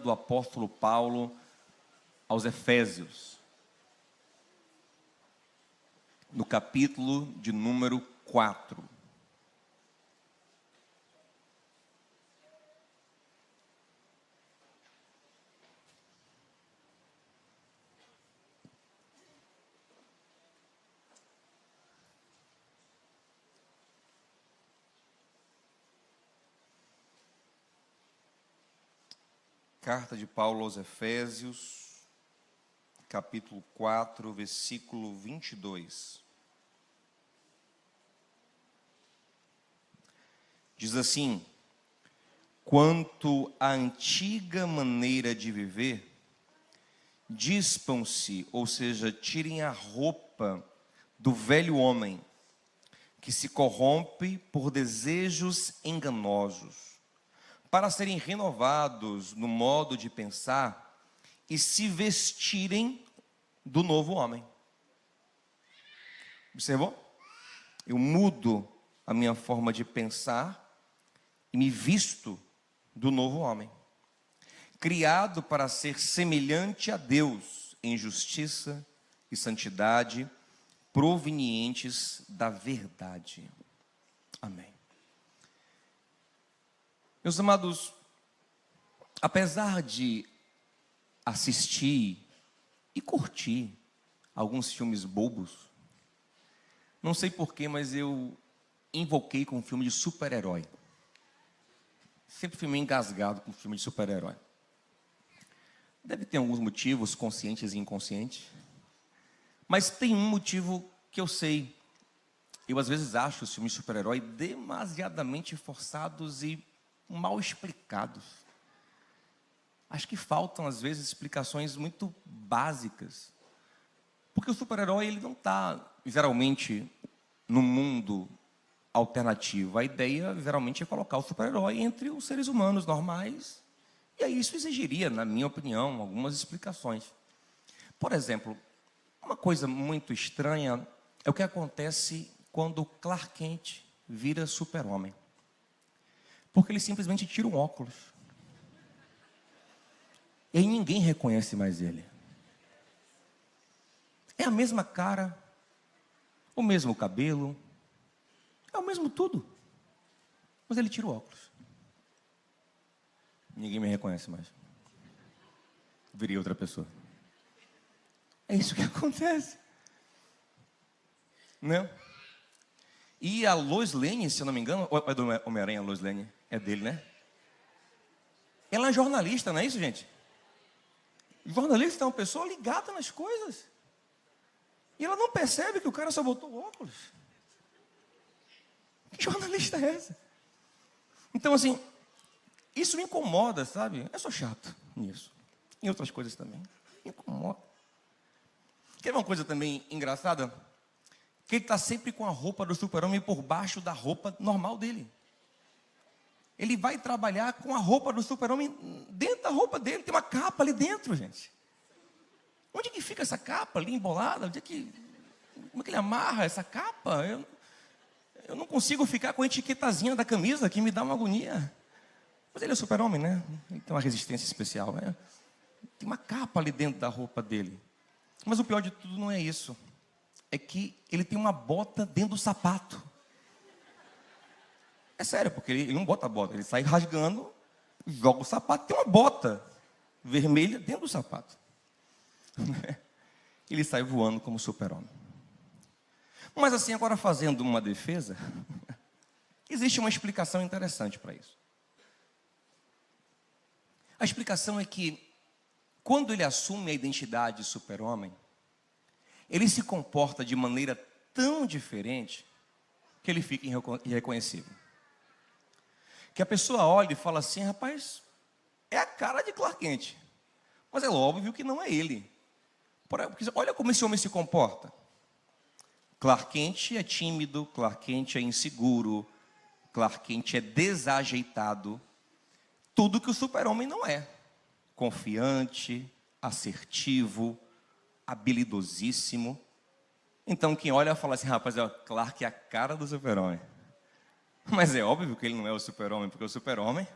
do apóstolo Paulo aos Efésios, no capítulo de número 4. Carta de Paulo aos Efésios, capítulo 4, versículo 22. Diz assim: quanto à antiga maneira de viver, dispam-se, ou seja, tirem a roupa do velho homem, que se corrompe por desejos enganosos, para serem renovados no modo de pensar e se vestirem do novo homem. Observou? Eu mudo a minha forma de pensar e me visto do novo homem, criado para ser semelhante a Deus em justiça e santidade, provenientes da verdade. Amém. Meus amados, apesar de assistir e curtir alguns filmes bobos, não sei porquê, mas eu invoquei com um filme de super-herói. Sempre fui meio engasgado com filme de super-herói. Deve ter alguns motivos, conscientes e inconscientes. Mas tem um motivo que eu sei. Eu, às vezes, acho os filmes de super-herói demasiadamente forçados e mal explicados. Acho que faltam, às vezes, explicações muito básicas. Porque o super-herói, ele não está, geralmente, no mundo alternativo. A ideia, geralmente, é colocar o super-herói entre os seres humanos normais. E aí isso exigiria, na minha opinião, algumas explicações. Por exemplo, uma coisa muito estranha é o que acontece quando Clark Kent vira super-homem. Porque ele simplesmente tira um óculos. E aí ninguém reconhece mais ele. É a mesma cara, o mesmo cabelo, é o mesmo tudo. Mas ele tira o óculos. Ninguém me reconhece mais. Virei outra pessoa. É isso que acontece. Né? E a Lois Lane, se eu não me engano, ou é do Homem-Aranha, a Lois Lane? É dele, né? Ela é jornalista, não é isso, gente? Jornalista é uma pessoa ligada nas coisas. E ela não percebe que o cara só botou óculos. Que jornalista é essa? Então, assim, isso me incomoda, sabe? Eu sou chato nisso. Em outras coisas também. Me incomoda. Quer ver uma coisa também engraçada? Que ele está sempre com a roupa do super-homem por baixo da roupa normal dele. Ele vai trabalhar com a roupa do super-homem dentro da roupa dele. Tem uma capa ali dentro, gente. Onde que fica essa capa ali embolada? Como é que ele amarra essa capa? Eu não consigo ficar com a etiquetazinha da camisa, que me dá uma agonia. Mas ele é super-homem, né? Ele tem uma resistência especial, né? Tem uma capa ali dentro da roupa dele. Mas o pior de tudo não é isso. É que ele tem uma bota dentro do sapato. É sério, porque ele não bota a bota. Ele sai rasgando, joga o sapato. Tem uma bota vermelha dentro do sapato. Ele sai voando como super-homem. Mas assim, agora fazendo uma defesa, existe uma explicação interessante para isso. A explicação é que, quando ele assume a identidade de super-homem, ele se comporta de maneira tão diferente que ele fica irreconhecível. Que a pessoa olha e fala assim: rapaz, é a cara de Clark Kent. Mas é óbvio que não é ele. Porque olha como esse homem se comporta. Clark Kent é tímido, Clark Kent é inseguro, Clark Kent é desajeitado. Tudo que o super-homem não é. Confiante, assertivo, habilidosíssimo. Então quem olha fala assim: rapaz, Clark é a cara do super-homem. Mas é óbvio que ele não é o super-homem, porque o super-homem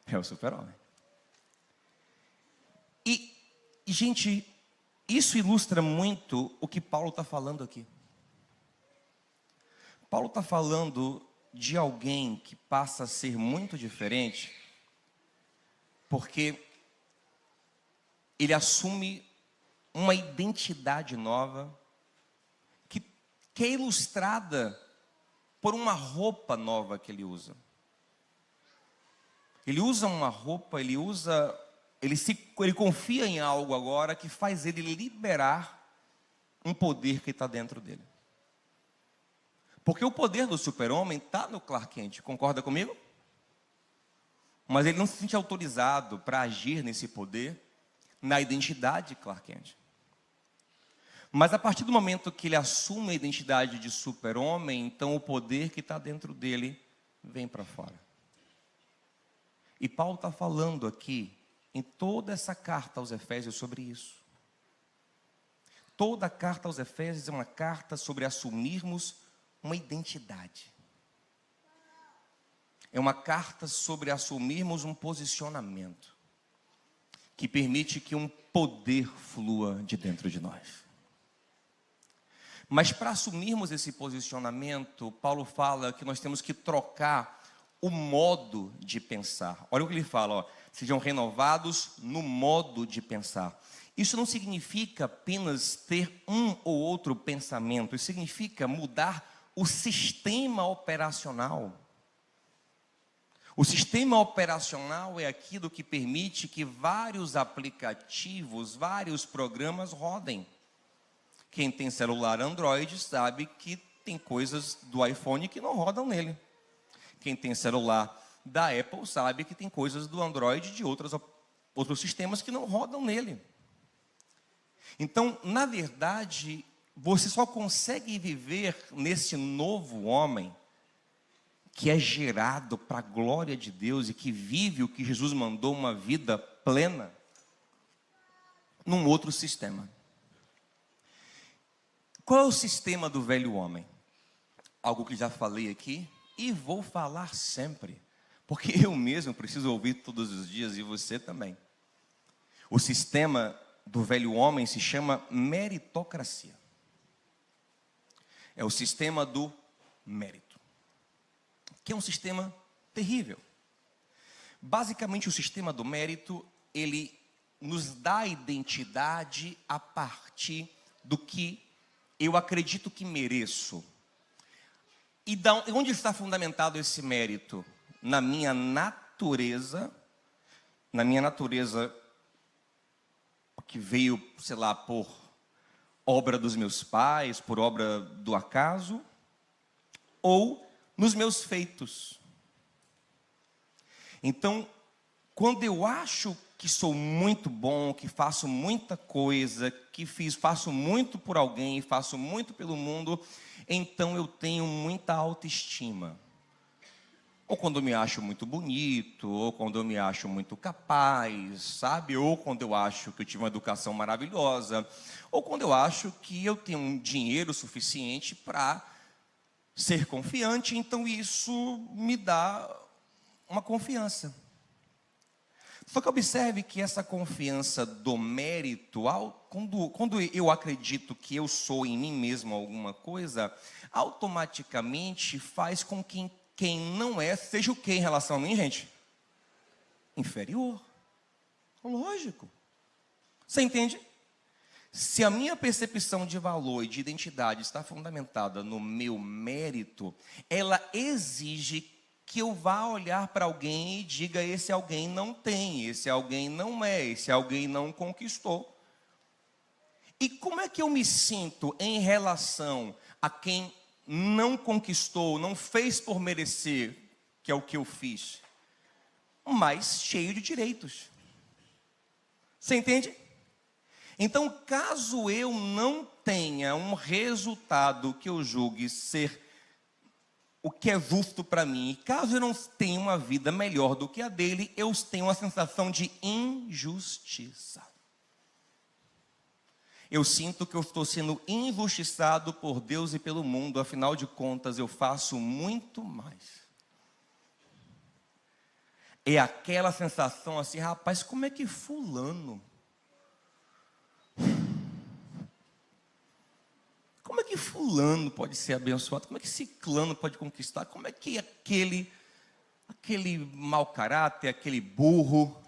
é o super-homem. gente, isso ilustra muito o que Paulo está falando aqui. Paulo está falando de alguém que passa a ser muito diferente, porque ele assume uma identidade nova, que é ilustrada por uma roupa nova que ele usa. Ele usa uma roupa, ele confia em algo agora que faz ele liberar um poder que está dentro dele. Porque o poder do super-homem está no Clark Kent, concorda comigo? Mas ele não se sente autorizado para agir nesse poder na identidade de Clark Kent. Mas a partir do momento que ele assume a identidade de super-homem, então o poder que está dentro dele vem para fora. E Paulo está falando aqui, em toda essa carta aos Efésios, sobre isso. Toda a carta aos Efésios é uma carta sobre assumirmos uma identidade. É uma carta sobre assumirmos um posicionamento que permite que um poder flua de dentro de nós. Mas para assumirmos esse posicionamento, Paulo fala que nós temos que trocar o modo de pensar. Olha o que ele fala, ó, sejam renovados no modo de pensar. Isso não significa apenas ter um ou outro pensamento, isso significa mudar o sistema operacional. O sistema operacional é aquilo que permite que vários aplicativos, vários programas rodem. Quem tem celular Android sabe que tem coisas do iPhone que não rodam nele. Quem tem celular da Apple sabe que tem coisas do Android e de outros sistemas que não rodam nele. Então, na verdade, você só consegue viver nesse novo homem que é gerado para a glória de Deus e que vive o que Jesus mandou, uma vida plena, num outro sistema. Qual é o sistema do velho homem? Algo que já falei aqui e vou falar sempre, porque eu mesmo preciso ouvir todos os dias e você também. O sistema do velho homem se chama meritocracia. É o sistema do mérito, que é um sistema terrível. Basicamente, o sistema do mérito, ele nos dá identidade a partir do que eu acredito que mereço. E onde está fundamentado esse mérito? Na minha natureza que veio, sei lá, por obra dos meus pais, por obra do acaso, ou nos meus feitos. Então, quando eu acho que sou muito bom, que faço muita coisa, faço muito por alguém, faço muito pelo mundo, então eu tenho muita autoestima. Ou quando eu me acho muito bonito, ou quando eu me acho muito capaz, sabe? Ou quando eu acho que eu tive uma educação maravilhosa, ou quando eu acho que eu tenho um dinheiro suficiente para ser confiante, então isso me dá uma confiança. Só que observe que essa confiança do mérito, quando eu acredito que eu sou em mim mesmo alguma coisa, automaticamente faz com que quem não é, seja o que em relação a mim, gente? Inferior. Lógico. Você entende? Se a minha percepção de valor e de identidade está fundamentada no meu mérito, ela exige que eu vá olhar para alguém e diga: esse alguém não tem, esse alguém não é, esse alguém não conquistou. E como é que eu me sinto em relação a quem não conquistou, não fez por merecer, que é o que eu fiz, mas cheio de direitos? Você entende? Então, caso eu não tenha um resultado que eu julgue ser o que é justo para mim, e caso eu não tenha uma vida melhor do que a dele, eu tenho uma sensação de injustiça. Eu sinto que eu estou sendo injustiçado por Deus e pelo mundo, afinal de contas eu faço muito mais. É aquela sensação assim: rapaz, como é que fulano fulano pode ser abençoado? Como é que ciclano pode conquistar? Como é que aquele mau caráter, aquele burro,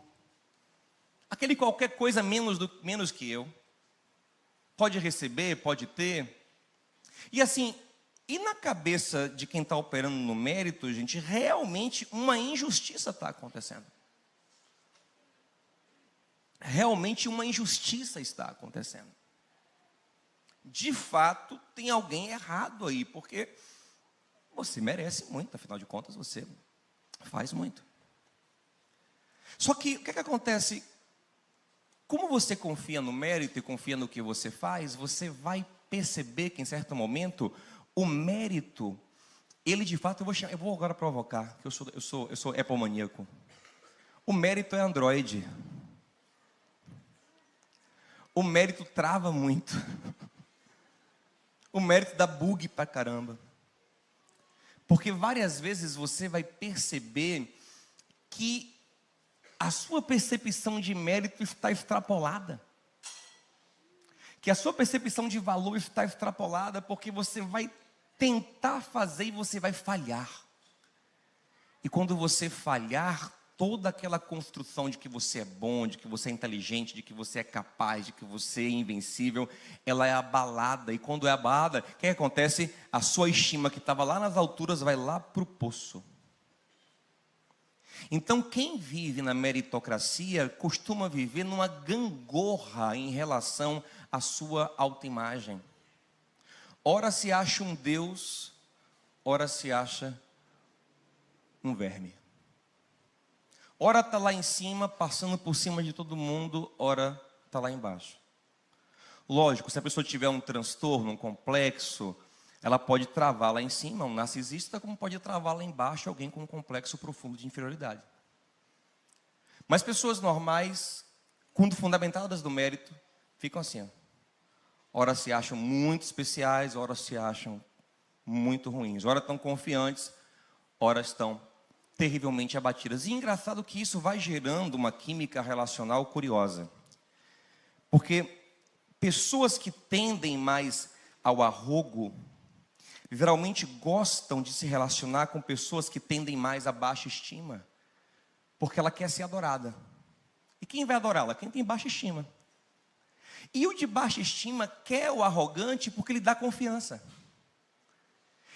aquele qualquer coisa menos que eu, pode receber, pode ter? E assim, e na cabeça de quem está operando no mérito, gente, realmente uma injustiça está acontecendo. Realmente uma injustiça está acontecendo. De fato, tem alguém errado aí, porque você merece muito, afinal de contas, você faz muito. Só que, o que acontece? Como você confia no mérito e confia no que você faz, você vai perceber que, em certo momento, o mérito, ele de fato, eu vou agora provocar, que eu sou Apple maníaco. O mérito é Android. O mérito trava muito. O mérito dá bug pra caramba. Porque várias vezes você vai perceber que a sua percepção de mérito está extrapolada. Que a sua percepção de valor está extrapolada, porque você vai tentar fazer e você vai falhar. E quando você falhar, toda aquela construção de que você é bom, de que você é inteligente, de que você é capaz, de que você é invencível, ela é abalada. E quando é abalada, o que acontece? A sua estima que estava lá nas alturas vai lá para o poço. Então, quem vive na meritocracia costuma viver numa gangorra em relação à sua autoimagem. Ora se acha um Deus, ora se acha um verme. Ora está lá em cima, passando por cima de todo mundo, ora está lá embaixo. Lógico, se a pessoa tiver um transtorno, um complexo, ela pode travar lá em cima, um narcisista, como pode travar lá embaixo alguém com um complexo profundo de inferioridade. Mas pessoas normais, quando fundamentadas no mérito, ficam assim, ó. Ora se acham muito especiais, ora se acham muito ruins. Ora estão confiantes, ora estão terrivelmente abatidas. E engraçado que isso vai gerando uma química relacional curiosa. Porque pessoas que tendem mais ao arrogo, geralmente gostam de se relacionar com pessoas que tendem mais à baixa estima. Porque ela quer ser adorada. E quem vai adorá-la? Quem tem baixa estima. E o de baixa estima quer o arrogante porque lhe dá confiança.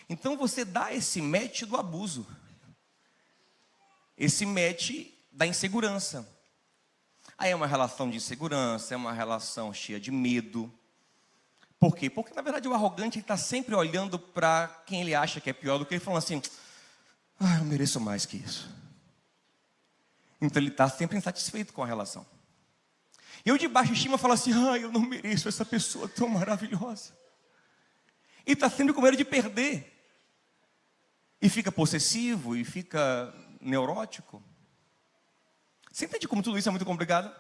Então você dá esse match do abuso. Esse match da insegurança. Aí é uma relação de insegurança, é uma relação cheia de medo. Por quê? Porque na verdade o arrogante está sempre olhando para quem ele acha que é pior do que ele, falando assim, eu mereço mais que isso. Então ele está sempre insatisfeito com a relação. E o de baixa estima fala assim, eu não mereço essa pessoa tão maravilhosa. E está sempre com medo de perder. E fica possessivo, e fica neurótico. Você entende como tudo isso é muito complicado?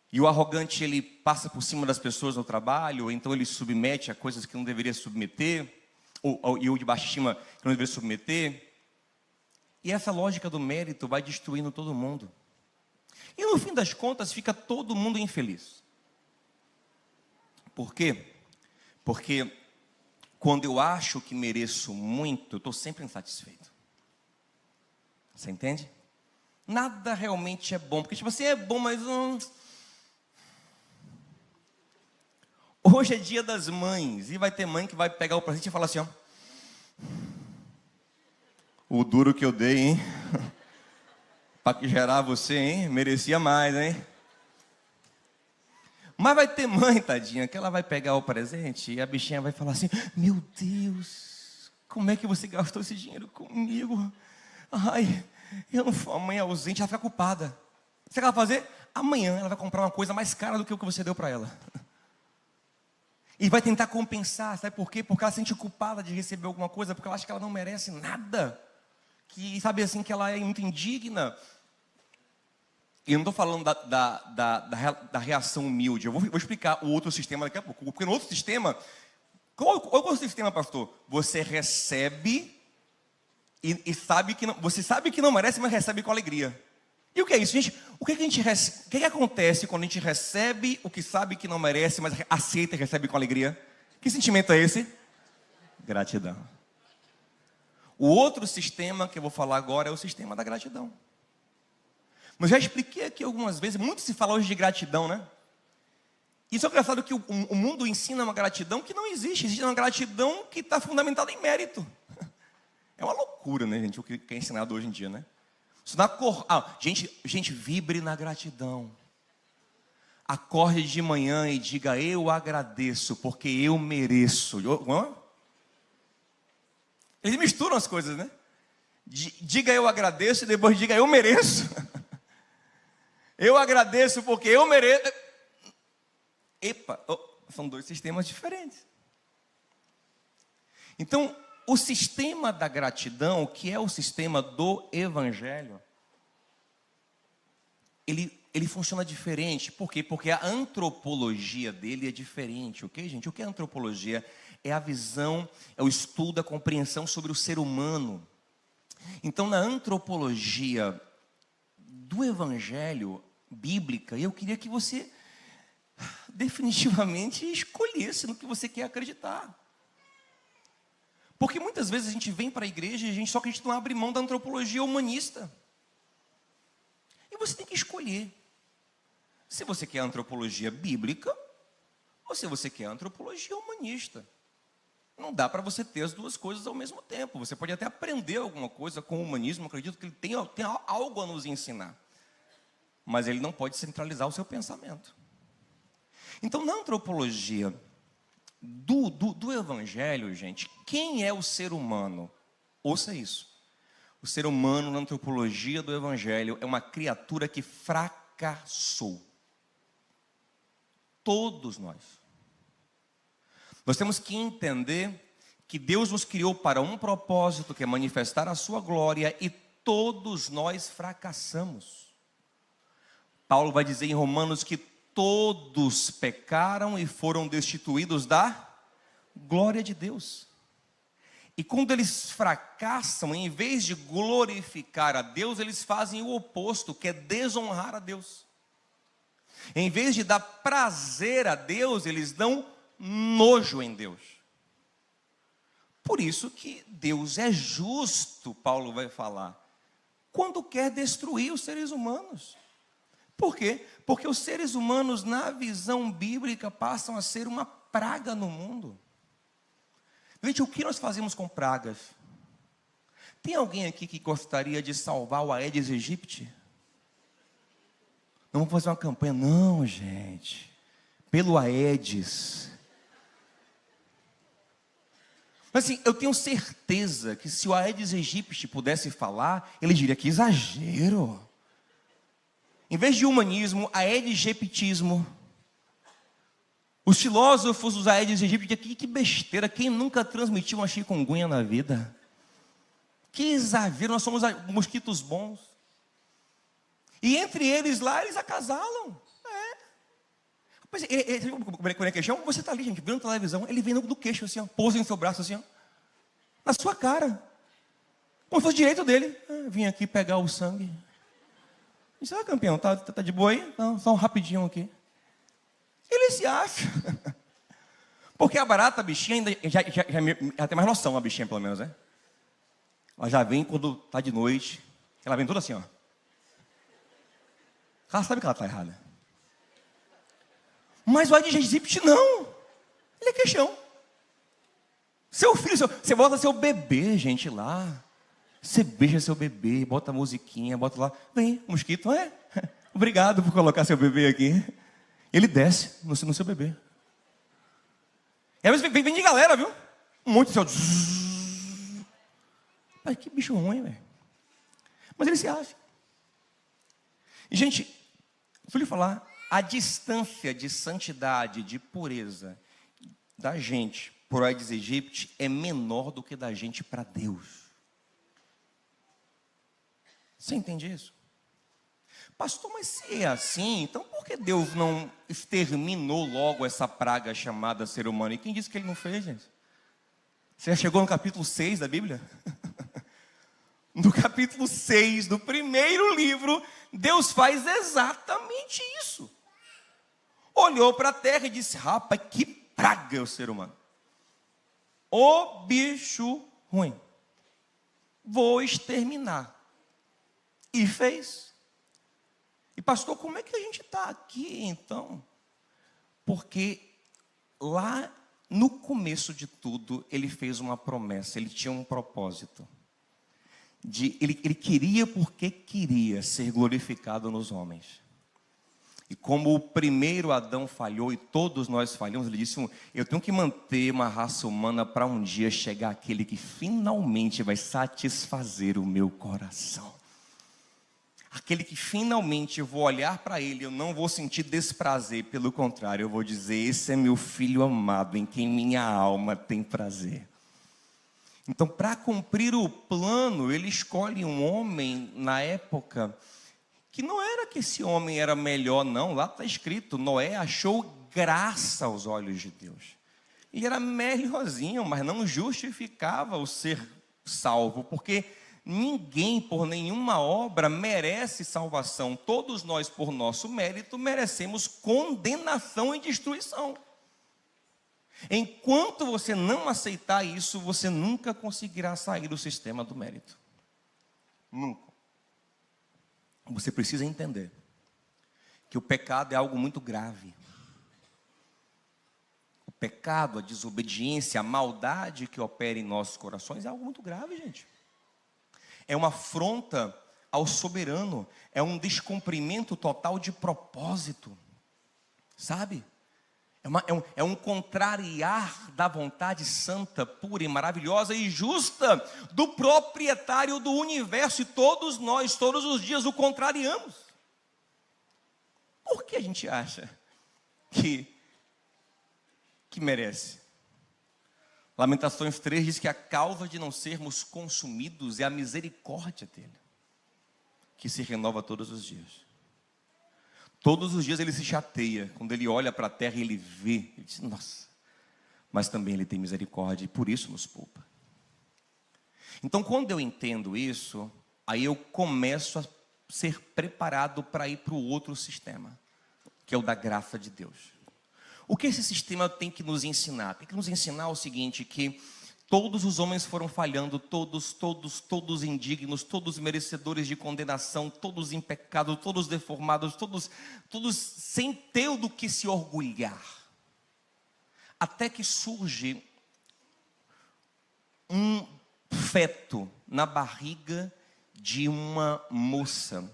E o arrogante, ele passa por cima das pessoas no trabalho, ou então ele submete a coisas que não deveria submeter, e o de baixa estima que não deveria submeter. E essa lógica do mérito vai destruindo todo mundo. E no fim das contas fica todo mundo infeliz. Por quê? Porque quando eu acho que mereço muito, eu estou sempre insatisfeito. Você entende? Nada realmente é bom. Porque tipo assim, é bom, mas hoje é dia das mães. E vai ter mãe que vai pegar o presente e falar assim, o duro que eu dei, hein? Para gerar você, hein? Merecia mais, hein? Mas vai ter mãe, tadinha, que ela vai pegar o presente e a bichinha vai falar assim, meu Deus, como é que você gastou esse dinheiro comigo? Ai, eu não fui uma mãe ausente, ela fica culpada. Sabe o que ela vai fazer? Amanhã ela vai comprar uma coisa mais cara do que o que você deu para ela. E vai tentar compensar, sabe por quê? Porque ela se sente culpada de receber alguma coisa, porque ela acha que ela não merece nada. Que sabe assim, que ela é muito indigna. E eu não estou falando da reação humilde. Eu vou explicar o outro sistema daqui a pouco. Porque no outro sistema, qual é o sistema, pastor? Você recebe e sabe que não, você sabe que não merece, mas recebe com alegria. E o que é isso, gente? O que o que acontece quando a gente recebe o que sabe que não merece, mas aceita e recebe com alegria? Que sentimento é esse? Gratidão. O outro sistema que eu vou falar agora é o sistema da gratidão. Mas já expliquei aqui algumas vezes, muito se fala hoje de gratidão, né? Isso é engraçado que o mundo ensina uma gratidão que não existe. Existe uma gratidão que está fundamentada em mérito. É uma loucura, né, gente, o que é ensinado hoje em dia, né? Gente, vibre na gratidão. Acorde de manhã e diga, eu agradeço, porque eu mereço. Eles misturam as coisas, né? Diga eu agradeço e depois diga eu mereço. Eu agradeço porque eu mereço. Epa, são dois sistemas diferentes. Então, o sistema da gratidão, que é o sistema do Evangelho, ele funciona diferente. Por quê? Porque a antropologia dele é diferente, ok, gente? O que é antropologia? É a visão, é o estudo, a compreensão sobre o ser humano. Então, na antropologia do Evangelho bíblica, eu queria que você definitivamente escolhesse no que você quer acreditar. Porque muitas vezes a gente vem para a igreja e só que a gente não abre mão da antropologia humanista. E você tem que escolher se você quer a antropologia bíblica ou se você quer a antropologia humanista. Não dá para você ter as duas coisas ao mesmo tempo. Você pode até aprender alguma coisa com o humanismo, acredito que ele tem algo a nos ensinar. Mas ele não pode centralizar o seu pensamento. Então, na antropologia do Evangelho, gente, quem é o ser humano? Ouça isso. O ser humano, na antropologia do Evangelho, é uma criatura que fracassou. Todos nós. Nós temos que entender que Deus nos criou para um propósito, que é manifestar a sua glória, e todos nós fracassamos. Paulo vai dizer em Romanos que todos pecaram e foram destituídos da glória de Deus. E quando eles fracassam, em vez de glorificar a Deus, eles fazem o oposto, que é desonrar a Deus. Em vez de dar prazer a Deus, eles dão nojo em Deus. Por isso que Deus é justo, Paulo vai falar, quando quer destruir os seres humanos. Por quê? Porque os seres humanos, na visão bíblica, passam a ser uma praga no mundo. Gente, o que nós fazemos com pragas? Tem alguém aqui que gostaria de salvar o Aedes aegypti? Não vamos fazer uma campanha, não, gente. Pelo Aedes. Mas assim, eu tenho certeza que se o Aedes aegypti pudesse falar, ele diria que exagero. Em vez de humanismo, aedes-aegyptismo. Os filósofos dos Aedes aegypti, que besteira, quem nunca transmitiu uma chikungunya na vida? Que exagero, nós somos mosquitos bons. E entre eles lá, eles acasalam. Rapaz, como é que chama? Você está ali, gente, vendo televisão, ele vem do queixo assim, ó, pousa em seu braço assim, ó, na sua cara. Como se fosse direito dele. Vim aqui pegar o sangue. Disse, campeão, tá de boa aí? Não, só um rapidinho aqui. Ele se acha. Porque a barata, a bichinha, ainda já tem mais noção, a bichinha pelo menos, né? Ela já vem quando tá de noite. Ela vem toda assim, ó. Ela sabe que ela está errada. Mas o Aedes aegypti não. Ele é queixão. Seu filho, você bota seu bebê, gente, lá. Você beija seu bebê, bota a musiquinha, bota lá. Vem, mosquito, obrigado por colocar seu bebê aqui. Ele desce no seu bebê. E às vezes vem de galera, viu? Um monte de assim, ó. Que bicho ruim, velho. Mas ele se acha. E, gente, vou lhe falar, a distância de santidade, de pureza da gente por Aedes aegypti é menor do que da gente para Deus. Você entende isso? Pastor, mas se é assim, então por que Deus não exterminou logo essa praga chamada ser humano? E quem disse que ele não fez, gente? Você já chegou no capítulo 6 da Bíblia? no capítulo 6 do primeiro livro, Deus faz exatamente isso. Olhou para a terra e disse: rapaz, que praga é o ser humano. O bicho ruim. Vou exterminar. E fez. E pastor, como é que a gente está aqui então? Porque lá no começo de tudo, ele fez uma promessa, ele tinha um propósito. Ele queria porque queria ser glorificado nos homens. E como o primeiro Adão falhou e todos nós falhamos, ele disse: eu tenho que manter uma raça humana para um dia chegar aquele que finalmente vai satisfazer o meu coração. Aquele que finalmente eu vou olhar para ele, eu não vou sentir desprazer, pelo contrário, eu vou dizer: esse é meu filho amado, em quem minha alma tem prazer. Então, para cumprir o plano, ele escolhe um homem na época que não era que esse homem era melhor, não. Lá está escrito: Noé achou graça aos olhos de Deus. Ele era melhorzinho, mas não justificava o ser salvo, porque ninguém por nenhuma obra merece salvação. Todos nós, por nosso mérito, merecemos condenação e destruição. Enquanto você não aceitar isso, você nunca conseguirá sair do sistema do mérito. Nunca. Você precisa entender que o pecado é algo muito grave. O pecado, a desobediência, a maldade que opera em nossos corações é algo muito grave, gente. É uma afronta ao soberano, é um descumprimento total de propósito, sabe? É um contrariar da vontade santa, pura e maravilhosa e justa do proprietário do universo. E todos nós, todos os dias, o contrariamos. Por que a gente acha que merece? Lamentações 3 diz que a causa de não sermos consumidos é a misericórdia dele, que se renova todos os dias. Todos os dias ele se chateia, quando ele olha para a terra e ele vê, ele diz: nossa, mas também ele tem misericórdia e por isso nos poupa. Então, quando eu entendo isso, aí eu começo a ser preparado para ir para o outro sistema, que é o da graça de Deus. O que esse sistema tem que nos ensinar? Tem que nos ensinar o seguinte, que todos os homens foram falhando, todos indignos, todos merecedores de condenação, todos em pecado, todos deformados, todos sem ter do que se orgulhar. Até que surge um feto na barriga de uma moça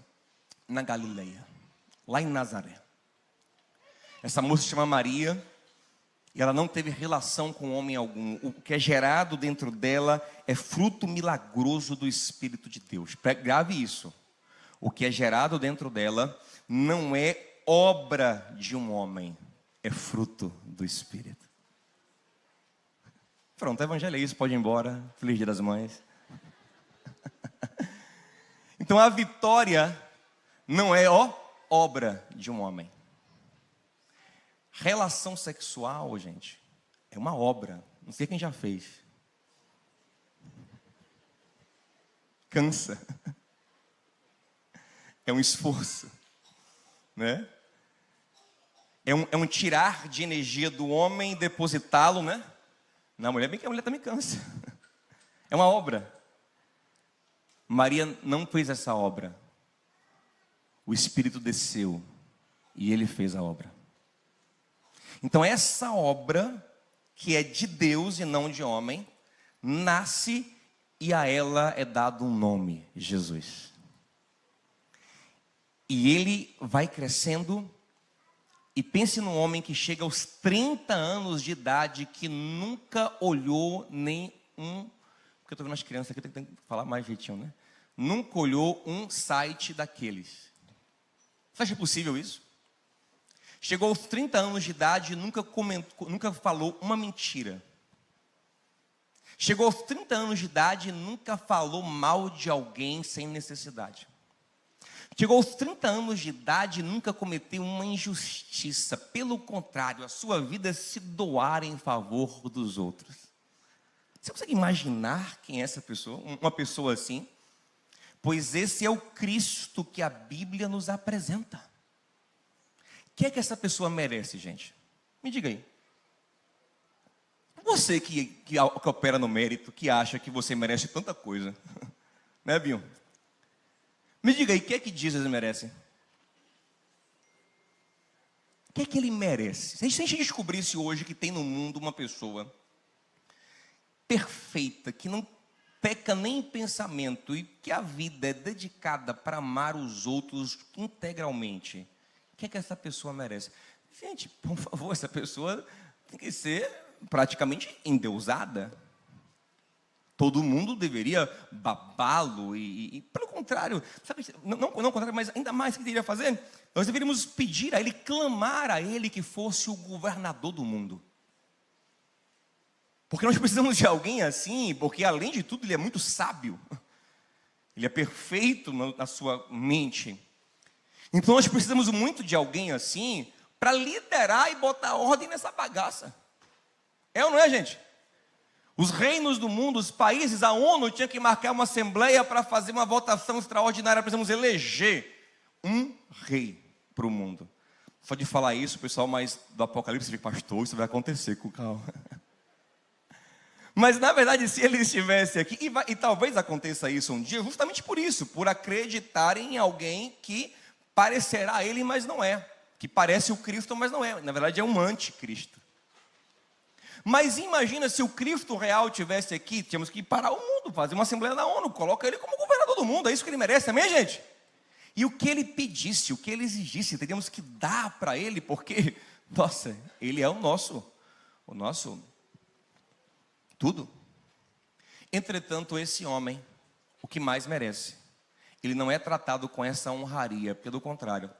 na Galileia, lá em Nazaré. Essa moça se chama Maria, e ela não teve relação com homem algum. O que é gerado dentro dela é fruto milagroso do Espírito de Deus. Grave isso. O que é gerado dentro dela não é obra de um homem, é fruto do Espírito. Pronto, o evangelho é isso, pode ir embora. Feliz Dia das Mães. Então a vitória não é obra de um homem. Relação sexual, gente, é uma obra. Não sei quem já fez. Cansa. É um esforço, né? É um tirar de energia do homem e depositá-lo, né? Na mulher, bem que a mulher também cansa. É uma obra. Maria não fez essa obra. O Espírito desceu e ele fez a obra. Então essa obra, que é de Deus e não de homem, nasce e a ela é dado um nome: Jesus. E ele vai crescendo, e pense num homem que chega aos 30 anos de idade, que nunca olhou nem porque eu estou vendo as crianças aqui, tem que falar mais jeitinho, né? Nunca olhou um site daqueles. Você acha possível isso? Chegou aos 30 anos de idade e nunca falou uma mentira. Chegou aos 30 anos de idade e nunca falou mal de alguém sem necessidade. Chegou aos 30 anos de idade e nunca cometeu uma injustiça. Pelo contrário, a sua vida é se doar em favor dos outros. Você consegue imaginar quem é essa pessoa? Uma pessoa assim? pois esse é o Cristo que a Bíblia nos apresenta. O que é que essa pessoa merece, gente? Me diga aí. Você que opera no mérito, que acha que você merece tanta coisa. Né, Binho? Me diga aí, o que é que Jesus merece? O que é que ele merece? Se a gente descobrisse hoje que tem no mundo uma pessoa perfeita, que não peca nem em pensamento e que a vida é dedicada para amar os outros integralmente, o que é que essa pessoa merece? Gente, por favor, essa pessoa tem que ser praticamente endeusada. Todo mundo deveria babá-lo e pelo contrário, sabe, não contrário, mas ainda mais o que deveria fazer? Nós deveríamos pedir a ele, clamar a ele que fosse o governador do mundo. Porque nós precisamos de alguém assim, porque além de tudo ele é muito sábio. Ele é perfeito na sua mente. Então nós precisamos muito de alguém assim para liderar e botar ordem nessa bagaça. É ou não é, gente? Os reinos do mundo, os países, a ONU tinha que marcar uma assembleia para fazer uma votação extraordinária. Precisamos eleger um rei para o mundo. Só de falar isso, pessoal, mas do Apocalipse, fica, pastor, isso vai acontecer, com calma. Mas na verdade, se ele estivesse aqui, e talvez aconteça isso um dia, justamente por isso, por acreditarem em alguém que parecerá ele, mas não é. Que parece o Cristo, mas não é. Na verdade, é um anticristo. Mas imagina se o Cristo real estivesse aqui, tínhamos que parar o mundo, fazer uma assembleia na ONU, coloca ele como governador do mundo, é isso que ele merece, amém, gente? E o que ele pedisse, o que ele exigisse, teríamos que dar para ele, porque, nossa, ele é o nosso tudo. Entretanto, esse homem, o que mais merece, ele não é tratado com essa honraria, pelo contrário,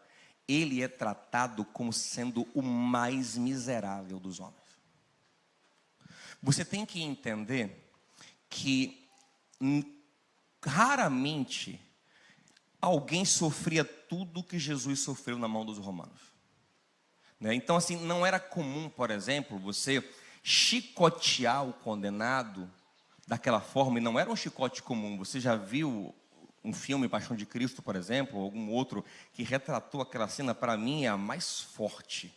ele é tratado como sendo o mais miserável dos homens. Você tem que entender que raramente alguém sofria tudo que Jesus sofreu na mão dos romanos. Então, assim, não era comum, por exemplo, você chicotear o condenado daquela forma, e não era um chicote comum. Você já viu um filme, Paixão de Cristo, por exemplo, ou algum outro que retratou aquela cena? Para mim é a mais forte.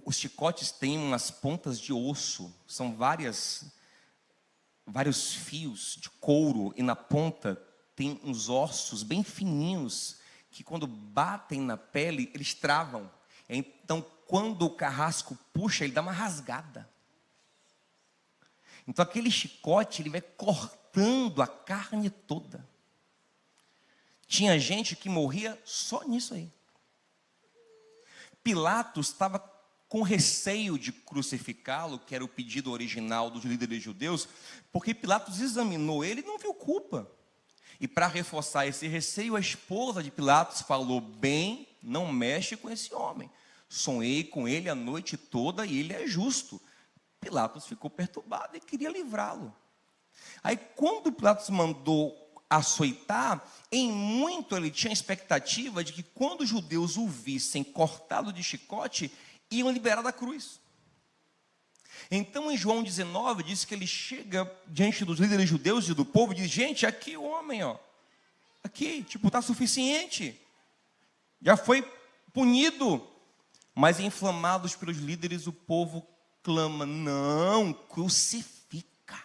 Os chicotes têm umas pontas de osso, são vários fios de couro, e na ponta tem uns ossos bem fininhos, que quando batem na pele, eles travam. Então, quando o carrasco puxa, ele dá uma rasgada. Então, aquele chicote, ele vai cortando a carne toda. Tinha gente que morria só nisso aí. Pilatos estava com receio de crucificá-lo, que era o pedido original dos líderes judeus, porque Pilatos examinou ele e não viu culpa. E para reforçar esse receio, a esposa de Pilatos falou: bem, não mexe com esse homem. Sonhei com ele a noite toda e ele é justo. Pilatos ficou perturbado e queria livrá-lo. Aí quando Pilatos mandou açoitar, em muito ele tinha a expectativa de que quando os judeus o vissem cortado de chicote, iam liberar da cruz. Então em João 19 diz que ele chega diante dos líderes judeus e do povo e diz: gente, aqui o homem, ó, aqui, está suficiente, já foi punido. Mas inflamados pelos líderes, o povo clama: não, crucifica.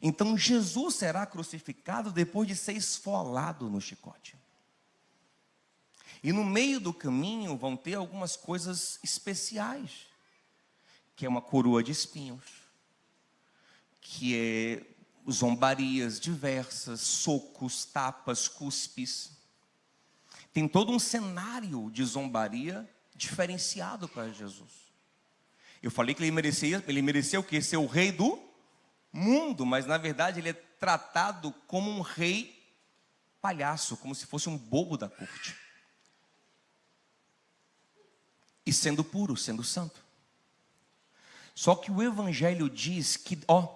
Então Jesus será crucificado depois de ser esfolado no chicote. E no meio do caminho vão ter algumas coisas especiais, que é uma coroa de espinhos, que é zombarias diversas, socos, tapas, cuspes. Tem todo um cenário de zombaria diferenciado para Jesus. Eu falei que ele merecia o quê? Ser o rei do mundo, mas na verdade ele é tratado como um rei palhaço, como se fosse um bobo da corte. E sendo puro, sendo santo. Só que o Evangelho diz que, quando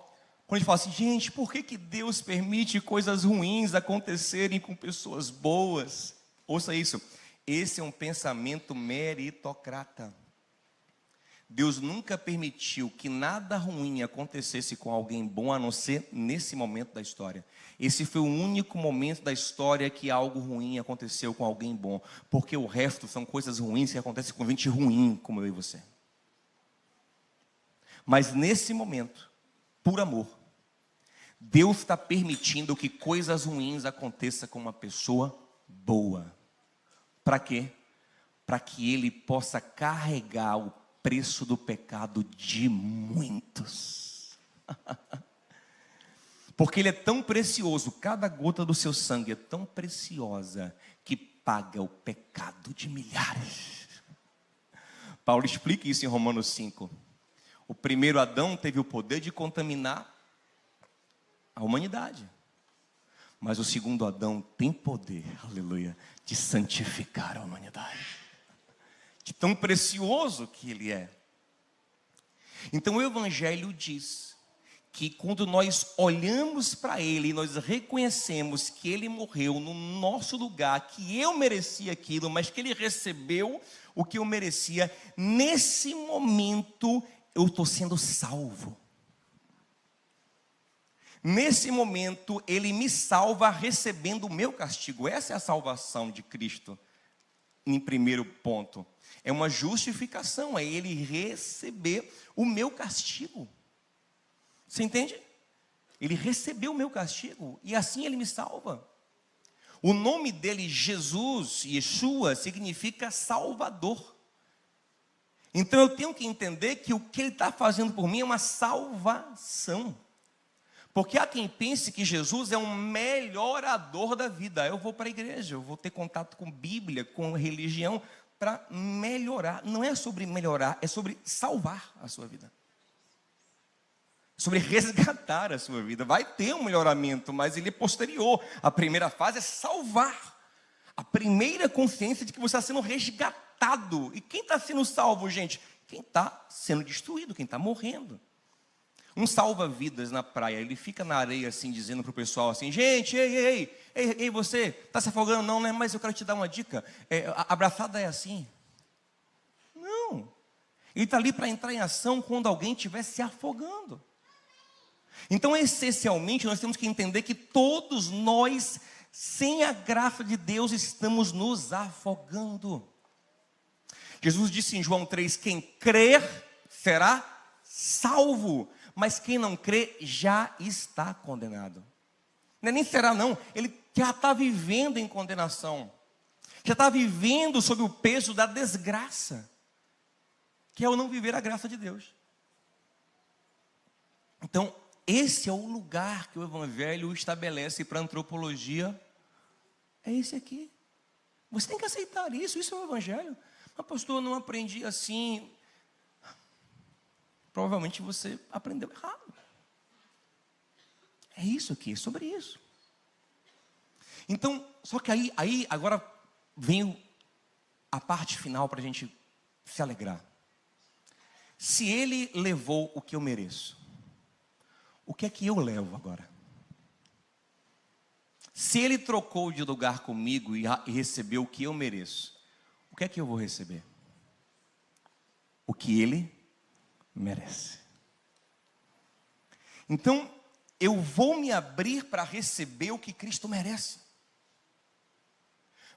a gente fala assim: gente, por que Deus permite coisas ruins acontecerem com pessoas boas? Ouça isso, esse é um pensamento meritocrata. Deus nunca permitiu que nada ruim acontecesse com alguém bom, a não ser nesse momento da história. Esse foi o único momento da história que algo ruim aconteceu com alguém bom. Porque o resto são coisas ruins que acontecem com gente ruim, como eu e você. Mas nesse momento, por amor, Deus está permitindo que coisas ruins aconteçam com uma pessoa boa. Para quê? Para que Ele possa carregar o preço do pecado de muitos. Porque Ele é tão precioso, cada gota do seu sangue é tão preciosa, que paga o pecado de milhares. Paulo explica isso em Romanos 5. O primeiro Adão teve o poder de contaminar a humanidade. Mas o segundo Adão tem poder, aleluia, de santificar a humanidade. De tão precioso que ele é. Então o Evangelho diz que quando nós olhamos para Ele e nós reconhecemos que Ele morreu no nosso lugar, que eu merecia aquilo, mas que Ele recebeu o que eu merecia, nesse momento eu estou sendo salvo. Nesse momento Ele me salva recebendo o meu castigo. Essa é a salvação de Cristo, em primeiro ponto. É uma justificação, é Ele receber o meu castigo. Você entende? Ele recebeu o meu castigo e assim Ele me salva. O nome dele, Jesus, Yeshua, significa Salvador. Então eu tenho que entender que o que Ele está fazendo por mim é uma salvação. Porque há quem pense que Jesus é um melhorador da vida. Eu vou para a igreja, eu vou ter contato com Bíblia, com religião, para melhorar. Não é sobre melhorar, é sobre salvar a sua vida. Sobre resgatar a sua vida. Vai ter um melhoramento, mas ele é posterior. A primeira fase é salvar. A primeira consciência de que você está sendo resgatado. E quem está sendo salvo, gente? Quem está sendo destruído, quem está morrendo. Um salva-vidas na praia, ele fica na areia assim, dizendo para o pessoal assim: gente, ei, você está se afogando não, né? Mas eu quero te dar uma dica, a abraçada é assim. Não, ele está ali para entrar em ação quando alguém estiver se afogando. Então, essencialmente, nós temos que entender que todos nós, sem a graça de Deus, estamos nos afogando. Jesus disse em João 3, quem crer será salvo. Mas quem não crê já está condenado. Não é nem será não, ele já está vivendo em condenação. Já está vivendo sob o peso da desgraça, que é o não viver a graça de Deus. Então, esse é o lugar que o Evangelho estabelece para a antropologia. É esse aqui. Você tem que aceitar isso, isso é o Evangelho. Mas pastor, eu não aprendi assim. Provavelmente você aprendeu errado. É isso aqui, é sobre isso. Então, só que aí agora vem a parte final para a gente se alegrar. Se Ele levou o que eu mereço, o que é que eu levo agora? Se Ele trocou de lugar comigo e recebeu o que eu mereço, o que é que eu vou receber? O que Ele merece. Então, eu vou me abrir para receber o que Cristo merece.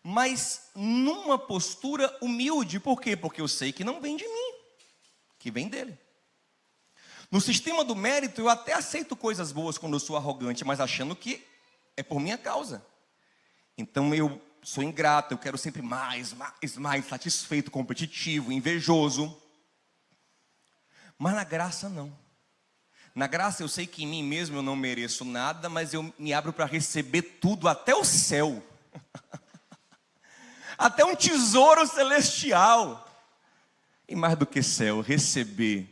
Mas numa postura humilde. Por quê? Porque eu sei que não vem de mim, que vem dele. No sistema do mérito, eu até aceito coisas boas quando eu sou arrogante, mas achando que é por minha causa. Então eu sou ingrato, eu quero sempre mais, satisfeito, competitivo, invejoso. Mas na graça não. Na graça eu sei que em mim mesmo eu não mereço nada, mas eu me abro para receber tudo, até o céu. Até um tesouro celestial. E mais do que céu, receber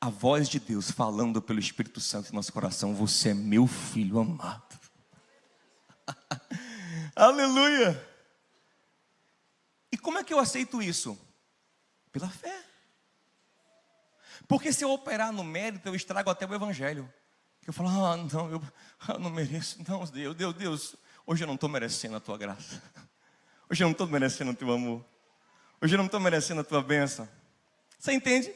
a voz de Deus falando pelo Espírito Santo em nosso coração: você é meu filho amado. Aleluia. E como é que eu aceito isso? Pela fé. Porque se eu operar no mérito, eu estrago até o Evangelho. Eu falo, não, eu não mereço. Não, Deus, hoje eu não estou merecendo a tua graça. Hoje eu não estou merecendo o teu amor. Hoje eu não estou merecendo a tua bênção. Você entende?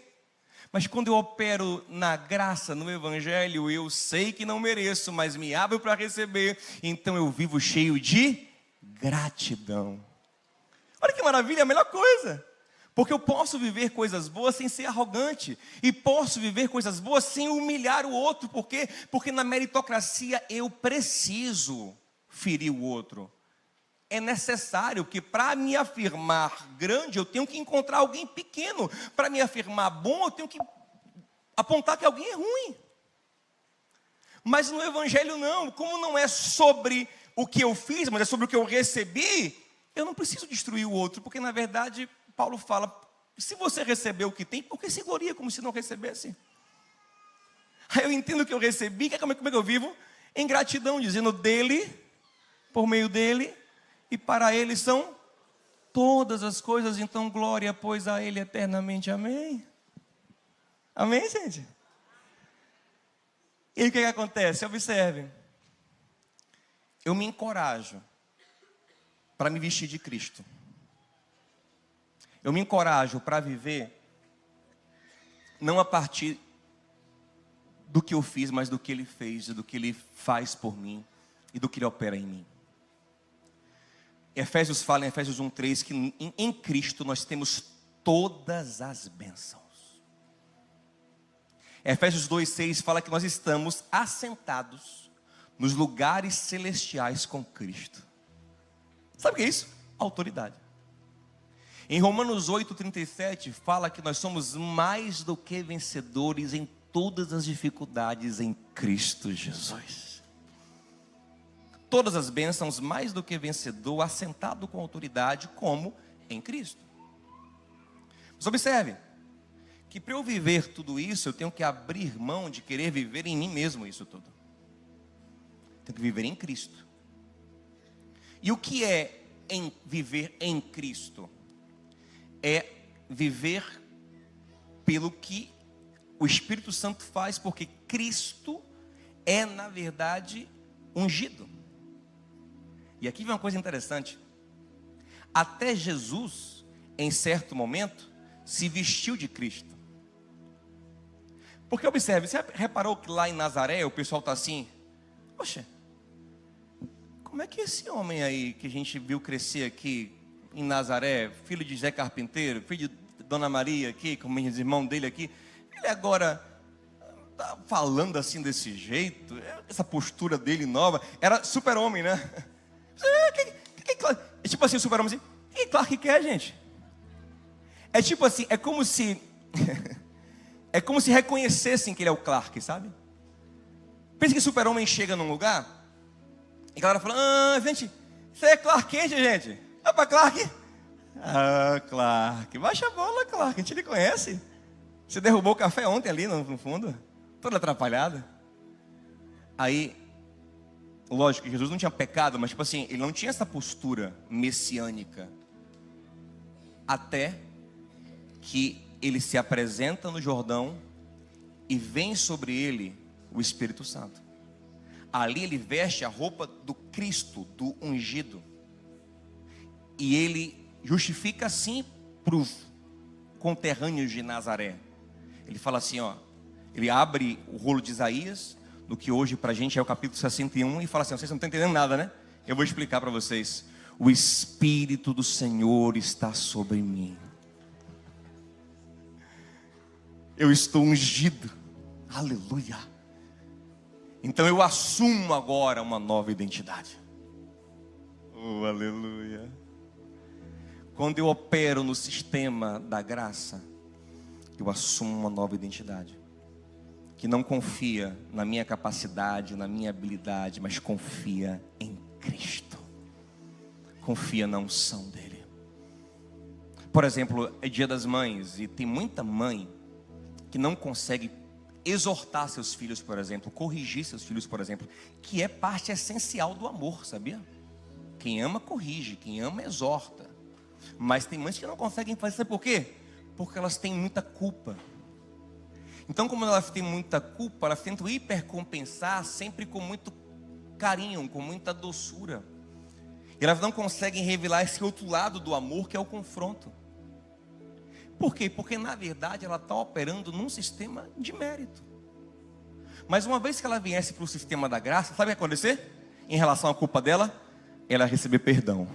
Mas quando eu opero na graça, no Evangelho, eu sei que não mereço, mas me abro para receber, então eu vivo cheio de gratidão. Olha que maravilha, a melhor coisa. Porque eu posso viver coisas boas sem ser arrogante, e posso viver coisas boas sem humilhar o outro. Por quê? Porque na meritocracia eu preciso ferir o outro. É necessário que para me afirmar grande, eu tenho que encontrar alguém pequeno. Para me afirmar bom, eu tenho que apontar que alguém é ruim. Mas no Evangelho não, como não é sobre o que eu fiz, mas é sobre o que eu recebi, eu não preciso destruir o outro, porque na verdade, Paulo fala, se você recebeu o que tem, por que se gloria como se não recebesse? Aí eu entendo que eu recebi, como é que eu vivo? Em gratidão, dizendo dele, por meio dele, e para ele são todas as coisas, então glória, pois a ele eternamente, amém? Amém, gente? E aí o que acontece? Observe, eu me encorajo para me vestir de Cristo. Eu me encorajo para viver, não a partir do que eu fiz, mas do que Ele fez, do que Ele faz por mim e do que Ele opera em mim. Efésios fala em Efésios 1:3 que em Cristo nós temos todas as bênçãos. Efésios 2:6 fala que nós estamos assentados nos lugares celestiais com Cristo. Sabe o que é isso? Autoridade. Em Romanos 8:37 fala que nós somos mais do que vencedores em todas as dificuldades em Cristo Jesus. Todas as bênçãos, mais do que vencedor, assentado com autoridade, como em Cristo. Mas observe, que para eu viver tudo isso, eu tenho que abrir mão de querer viver em mim mesmo isso tudo. Tenho que viver em Cristo. E o que é viver em Cristo? É viver pelo que o Espírito Santo faz, porque Cristo é, na verdade, ungido. E aqui vem uma coisa interessante. Até Jesus, em certo momento, se vestiu de Cristo. Porque observe, você reparou que lá em Nazaré o pessoal está assim, poxa, como é que esse homem aí que a gente viu crescer aqui em Nazaré, filho de Zé Carpinteiro, filho de Dona Maria aqui, como os irmãos dele aqui, ele agora está falando assim desse jeito, essa postura dele nova, era super-homem, né? É tipo assim, o super-homem assim, o que Clark quer, gente? É tipo assim, é como se reconhecessem que ele é o Clark, sabe? Pensa que o super-homem chega num lugar e a galera fala, gente, você é Clark Kent, gente? Vai pra Clark? Clark, baixa a bola, Clark, a gente lhe conhece. Você derrubou o café ontem ali no fundo, toda atrapalhada. Aí, lógico que Jesus não tinha pecado, mas tipo assim, ele não tinha essa postura messiânica. Até que ele se apresenta no Jordão e vem sobre ele o Espírito Santo. Ali ele veste a roupa do Cristo, do ungido. E ele justifica assim para os conterrâneos de Nazaré. Ele fala assim, ele abre o rolo de Isaías, no que hoje para a gente é o capítulo 61, e fala assim, vocês não estão entendendo nada, né? Eu vou explicar para vocês. O Espírito do Senhor está sobre mim. Eu estou ungido. Aleluia. Então eu assumo agora uma nova identidade. Oh, aleluia. Quando eu opero no sistema da graça, eu assumo uma nova identidade. Que não confia na minha capacidade, na minha habilidade, mas confia em Cristo. Confia na unção dele. Por exemplo, é Dia das Mães e tem muita mãe que não consegue exortar seus filhos, por exemplo, corrigir seus filhos, por exemplo, que é parte essencial do amor, sabia? Quem ama corrige, quem ama exorta. Mas tem mães que não conseguem fazer, sabe por quê? Porque elas têm muita culpa. Então, como elas têm muita culpa, elas tentam hipercompensar sempre com muito carinho, com muita doçura. E elas não conseguem revelar esse outro lado do amor, que é o confronto. Por quê? Porque na verdade ela está operando num sistema de mérito. Mas uma vez que ela viesse para o sistema da graça, sabe o que ia acontecer? Em relação à culpa dela, ela ia receber perdão.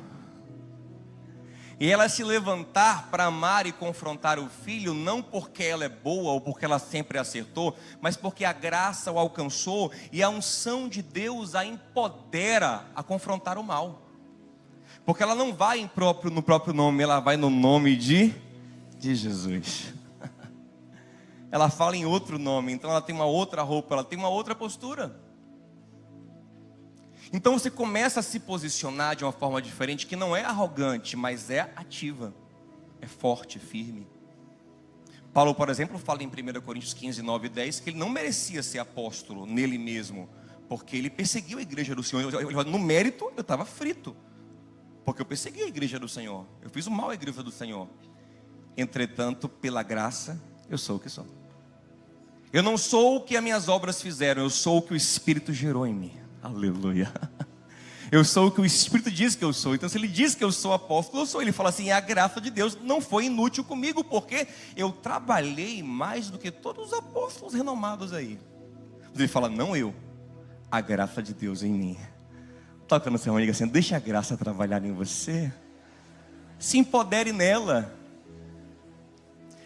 E ela se levantar para amar e confrontar o filho, não porque ela é boa ou porque ela sempre acertou, mas porque a graça o alcançou e a unção de Deus a empodera a confrontar o mal. Porque ela não vai no próprio nome, ela vai no nome de Jesus. Ela fala em outro nome, então ela tem uma outra roupa, ela tem uma outra postura. Então você começa a se posicionar de uma forma diferente, que não é arrogante, mas é ativa, é forte, firme. Paulo, por exemplo, fala em 1 Coríntios 15, 9 e 10, que ele não merecia ser apóstolo nele mesmo, porque ele perseguiu a igreja do Senhor. No mérito eu estava frito, porque eu persegui a igreja do Senhor, eu fiz o mal à igreja do Senhor. Entretanto, pela graça, eu sou o que sou. Eu não sou o que as minhas obras fizeram, eu sou o que o Espírito gerou em mim. Aleluia. Eu sou o que o Espírito diz que eu sou. Então se ele diz que eu sou apóstolo, eu sou. Ele fala assim, a graça de Deus não foi inútil comigo, porque eu trabalhei mais do que todos os apóstolos renomados aí. Ele fala, não eu, a graça de Deus em mim. Toca no seu amigo assim, deixa a graça trabalhar em você. Se empodere nela.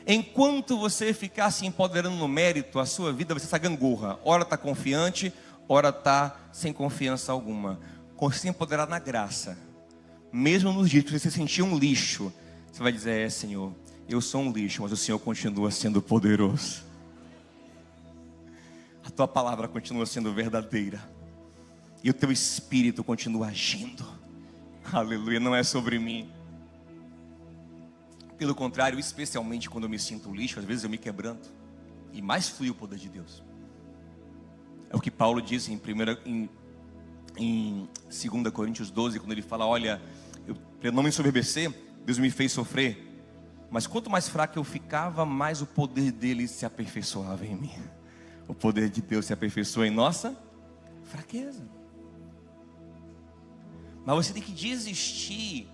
Enquanto você ficar se empoderando no mérito, a sua vida vai ser essa gangorra. Ora está confiante, ora está sem confiança alguma. Se empoderar na graça, mesmo nos dias que você se sentir um lixo, você vai dizer, Senhor, eu sou um lixo, mas o Senhor continua sendo poderoso. A tua palavra continua sendo verdadeira, e o teu Espírito continua agindo. Aleluia, não é sobre mim. Pelo contrário, especialmente quando eu me sinto lixo, às vezes eu me quebranto, e mais flui o poder de Deus. É o que Paulo diz em 2 Coríntios 12, quando ele fala, olha, para não me ensoberbecer, Deus me fez sofrer, mas quanto mais fraco eu ficava, mais o poder dele se aperfeiçoava em mim. O poder de Deus se aperfeiçoa em nossa fraqueza. Mas você tem que desistir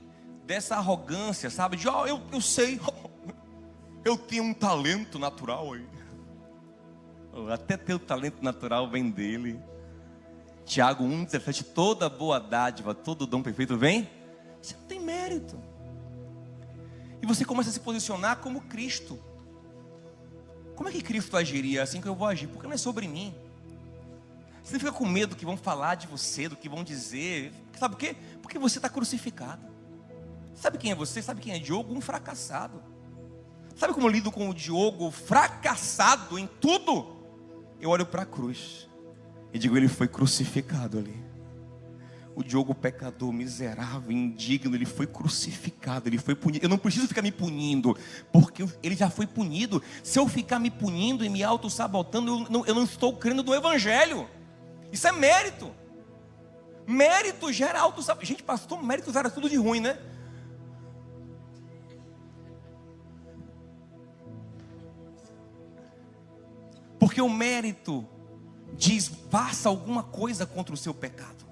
dessa arrogância, sabe? De, eu sei, eu tenho um talento natural aí. Até teu talento natural vem dele. Tiago 1,17, toda boa dádiva, todo dom perfeito vem. Você não tem mérito. E você começa a se posicionar como Cristo. Como é que Cristo agiria? Assim que eu vou agir, porque não é sobre mim. Você não fica com medo do que vão falar de você, do que vão dizer. Sabe por quê? Porque você está crucificado. Sabe quem é você? Sabe quem é Diogo? Um fracassado. Sabe como eu lido com o Diogo fracassado em tudo? Eu olho para a cruz e digo, ele foi crucificado ali. O Diogo pecador, miserável, indigno, ele foi crucificado, ele foi punido. Eu não preciso ficar me punindo, porque ele já foi punido. Se eu ficar me punindo e me auto-sabotando, eu não estou crendo no Evangelho. Isso é mérito. Mérito gera auto-sabotagem. Gente, pastor, mérito gera tudo de ruim, né? Porque o mérito diz, faça alguma coisa contra o seu pecado.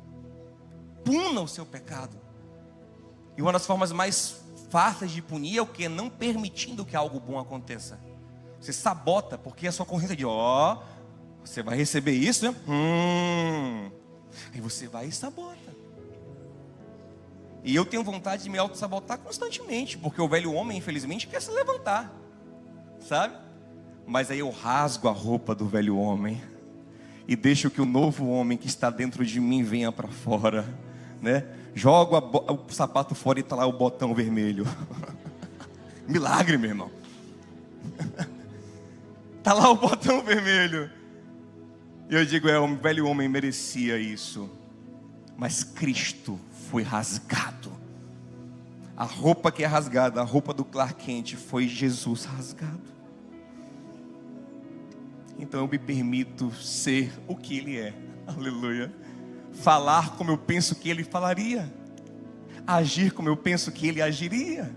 Puna o seu pecado. E uma das formas mais fáceis de punir é o que? Não permitindo que algo bom aconteça. Você sabota, porque a sua consciência diz, você vai receber isso, né? Aí você vai e sabota. E eu tenho vontade de me auto-sabotar constantemente, porque o velho homem, infelizmente, quer se levantar, sabe? Mas aí eu rasgo a roupa do velho homem e deixo que o novo homem que está dentro de mim venha para fora, né? Jogo o sapato fora e está lá o botão vermelho. Milagre, meu irmão. Está lá o botão vermelho. E eu digo, o velho homem merecia isso, mas Cristo foi rasgado. A roupa que é rasgada, a roupa do Clark Kent, foi Jesus rasgado. Então eu me permito ser o que Ele é. Aleluia. Falar como eu penso que Ele falaria. Agir como eu penso que Ele agiria.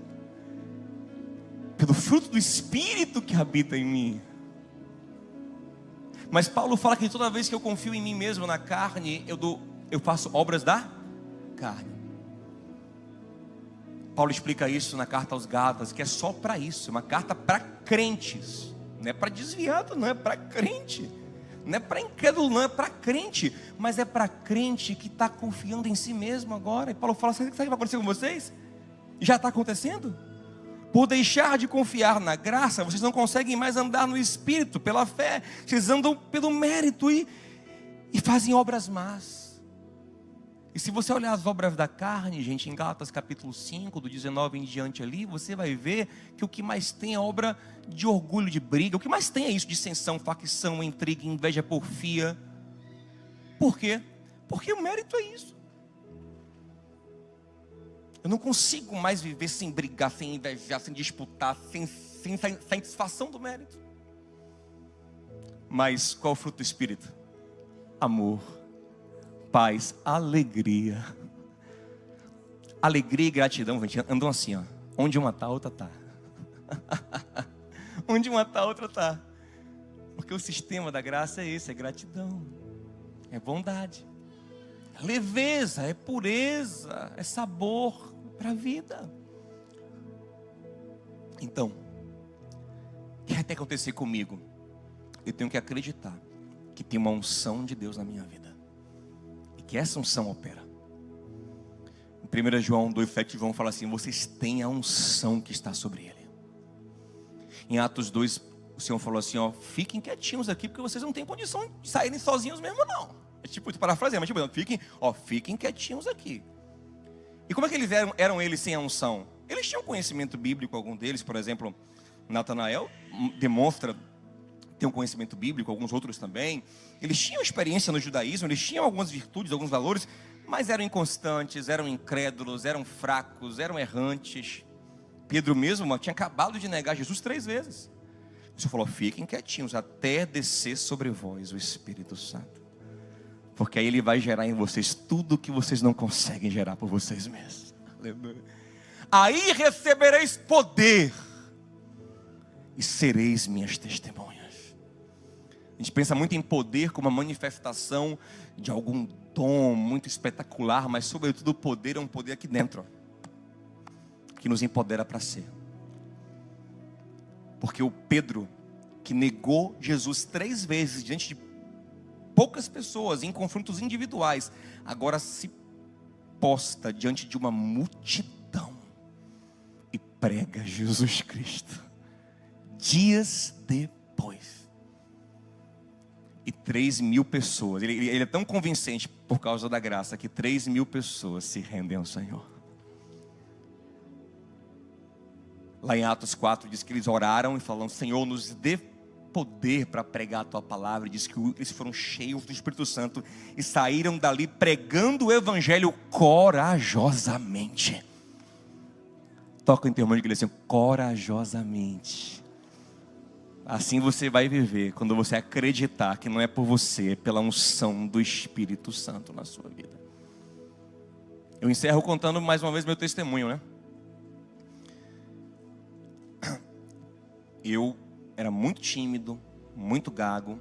Pelo fruto do Espírito que habita em mim. Mas Paulo fala que toda vez que eu confio em mim mesmo, na carne, eu faço obras da carne. Paulo explica isso na carta aos Gálatas, que é só para isso, uma carta para crentes, não é para desviado, não é para crente, não é para incrédulo, não é para crente, mas é para crente que está confiando em si mesmo agora. E Paulo fala: sabe o que vai acontecer com vocês? Já está acontecendo. Por deixar de confiar na graça, vocês não conseguem mais andar no Espírito, pela fé, vocês andam pelo mérito e fazem obras más. E se você olhar as obras da carne, gente, em Gálatas capítulo 5, do 19 em diante ali, você vai ver que o que mais tem é obra de orgulho, de briga. O que mais tem é isso, dissensão, facção, intriga, inveja, porfia. Por quê? Porque o mérito é isso. Eu não consigo mais viver sem brigar, sem invejar, sem disputar, sem satisfação do mérito. Mas qual é o fruto do Espírito? Amor, paz, alegria. Alegria e gratidão, gente, andam assim, ó. Onde uma tá, outra tá. Onde uma tá, outra tá. Porque o sistema da graça é esse, é gratidão, é bondade, é leveza, é pureza, é sabor para a vida. Então, o que vai ter que acontecer comigo? Eu tenho que acreditar que tem uma unção de Deus na minha vida, e que essa unção opera. Em 1 João 2,7, João fala assim: vocês têm a unção que está sobre ele. Em Atos 2, o Senhor falou assim: ó, fiquem quietinhos aqui, porque vocês não têm condição de saírem sozinhos mesmo não. É tipo, parafraseando, mas tipo, fiquem quietinhos aqui. E como é que eles eram eles sem a unção? Eles tinham conhecimento bíblico, algum deles, por exemplo, Natanael demonstra ter um conhecimento bíblico, alguns outros também. Eles tinham experiência no judaísmo, eles tinham algumas virtudes, alguns valores, mas eram inconstantes, eram incrédulos, eram fracos, eram errantes. Pedro mesmo tinha acabado de negar Jesus 3 vezes. O Senhor falou: fiquem quietinhos até descer sobre vós o Espírito Santo, porque aí ele vai gerar em vocês tudo o que vocês não conseguem gerar por vocês mesmos. Aleluia. Aí recebereis poder e sereis minhas testemunhas. A gente pensa muito em poder como uma manifestação de algum dom muito espetacular, mas sobretudo o poder é um poder aqui dentro, que nos empodera para ser. Porque o Pedro, que negou Jesus 3 vezes diante de poucas pessoas, em confrontos individuais, agora se posta diante de uma multidão e prega Jesus Cristo. Dias depois, e 3.000 pessoas, ele é tão convincente por causa da graça, que 3.000 pessoas se rendem ao Senhor. Lá em Atos 4 diz que eles oraram e falaram: Senhor, nos dê poder para pregar a tua palavra. Diz que eles foram cheios do Espírito Santo e saíram dali pregando o evangelho corajosamente. Toca em teu irmão de igreja assim: corajosamente. Assim você vai viver quando você acreditar que não é por você, é pela unção do Espírito Santo na sua vida. Eu encerro contando mais uma vez meu testemunho, né? Eu era muito tímido, muito gago,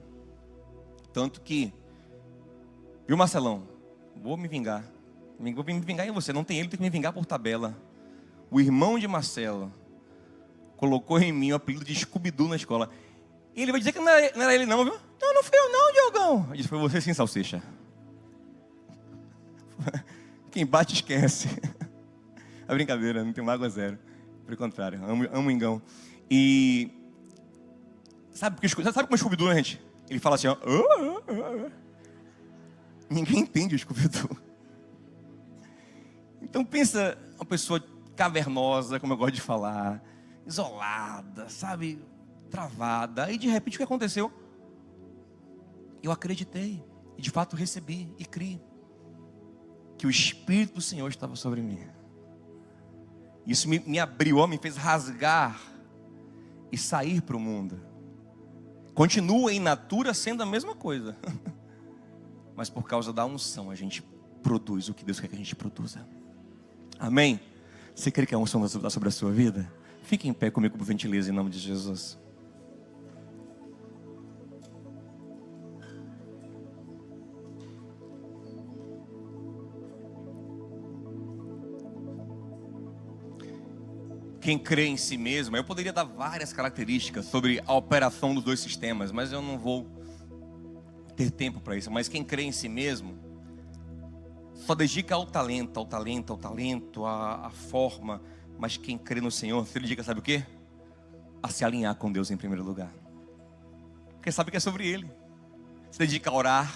tanto que, viu, Marcelão, vou me vingar em você, não tem ele, tem que me vingar por tabela. O irmão de Marcelo colocou em mim o apelido de Scooby-Doo na escola. E ele vai dizer que não era ele não, viu? Não, não fui eu não, Diogão. Eu disse: foi você sim, salsicha. Quem bate esquece. É brincadeira, não tenho mágoa zero. Pelo contrário, amo o Ingão. E sabe como é Scooby-Doo, né, gente? Ele fala assim, ó. Ninguém entende o Scooby-Doo. Então pensa uma pessoa cavernosa, como eu gosto de falar, isolada, sabe, travada. E de repente o que aconteceu? Eu acreditei e de fato recebi e criei que o Espírito do Senhor estava sobre mim. Isso me abriu, me fez rasgar e sair para o mundo. Continua em natura sendo a mesma coisa, mas por causa da unção a gente produz o que Deus quer que a gente produza. Amém? Você crê que a unção está sobre a sua vida? Fique em pé comigo, por gentileza, em nome de Jesus. Quem crê em si mesmo, eu poderia dar várias características sobre a operação dos dois sistemas, mas eu não vou ter tempo para isso. Mas quem crê em si mesmo, só dedica ao talento, à forma. Mas quem crê no Senhor, se dedica, sabe o quê? A se alinhar com Deus em primeiro lugar. Porque sabe que é sobre Ele. Se dedica a orar,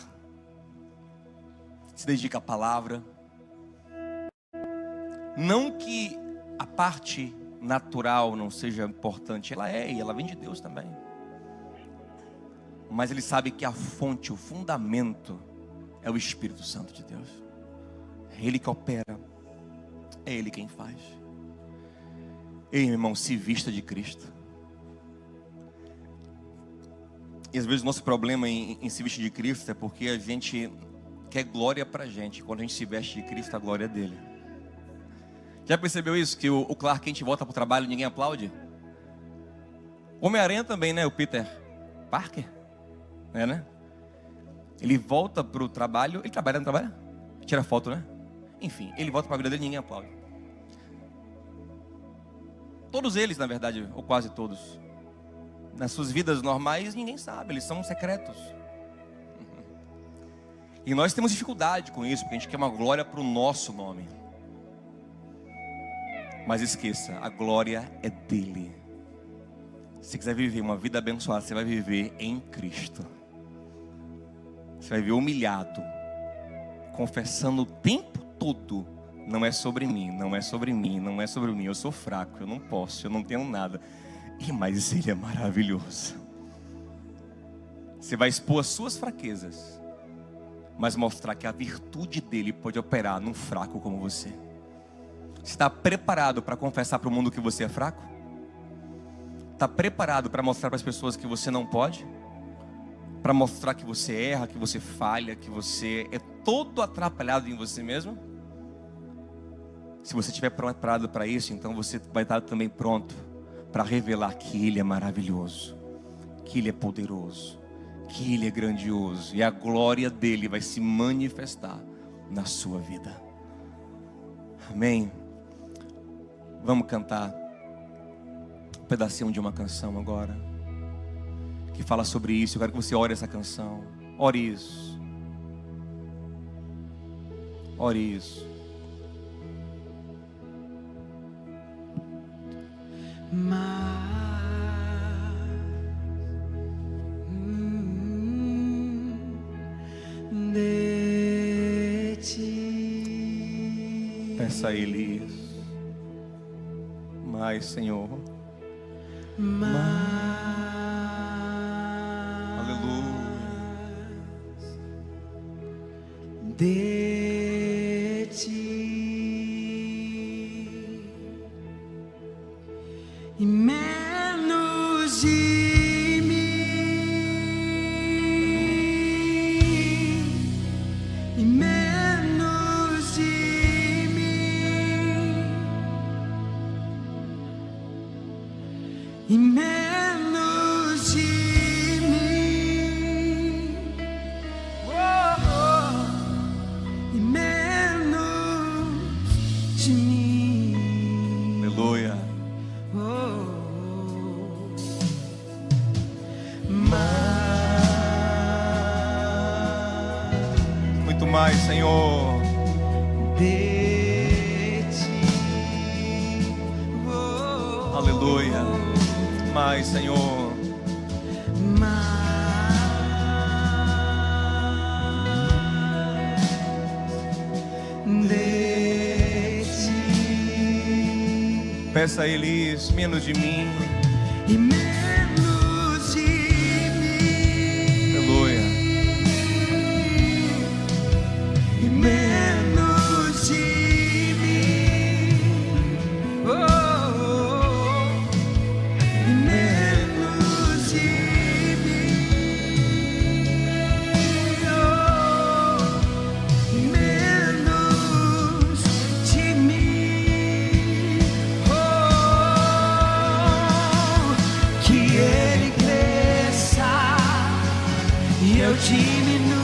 se dedica à palavra. Não que a parte natural não seja importante, ela é, e ela vem de Deus também. Mas ele sabe que a fonte, o fundamento é o Espírito Santo de Deus. É Ele que opera, é Ele quem faz. Ei, meu irmão, se vista de Cristo. E às vezes o nosso problema em se vestir de Cristo é porque a gente quer glória pra gente. Quando a gente se veste de Cristo, a glória é dele. Já percebeu isso? Que o Clark Kent volta pro trabalho e ninguém aplaude? Homem-Aranha também, né? O Peter Parker. É, né? Ele volta pro trabalho. Ele trabalha, não trabalha? Tira foto, né? Enfim, ele volta pra vida dele e ninguém aplaude. Todos eles, na verdade, ou quase todos, nas suas vidas normais, ninguém sabe, eles são secretos. E nós temos dificuldade com isso, porque a gente quer uma glória para o nosso nome. Mas esqueça, a glória é dele. Se você quiser viver uma vida abençoada, você vai viver em Cristo. Você vai viver humilhado, confessando o tempo todo: não é sobre mim, não é sobre mim, não é sobre mim. Eu sou fraco, eu não posso, eu não tenho nada. Mas Ele é maravilhoso. Você vai expor as suas fraquezas, mas mostrar que a virtude dele pode operar num fraco como você. Você está preparado para confessar para o mundo que você é fraco? Está preparado para mostrar para as pessoas que você não pode? Para mostrar que você erra, que você falha, que você é todo atrapalhado em você mesmo? Se você estiver preparado para isso, então você vai estar também pronto para revelar que Ele é maravilhoso, que Ele é poderoso, que Ele é grandioso, e a glória dEle vai se manifestar na sua vida. Amém? Vamos cantar um pedacinho de uma canção agora, que fala sobre isso. Eu quero que você ore essa canção. Ore isso. Ore isso. De ti. Peça a Ele isso. Mais, Senhor. Aleluia. De ti. E menos de mim, e menos de mim, e menos de mim, oh, oh, e menos de mim. Aleluia. Muito mais, Senhor. De ti. Aleluia. Mais, Senhor. De ti. Peça a Ele isso. Menos de mim. E menos de mim. Aleluia. E menos de mim. Oh, oh, oh. E menos de mim. Oh, e menos de mim. Oh, que Ele cresça e eu diminua,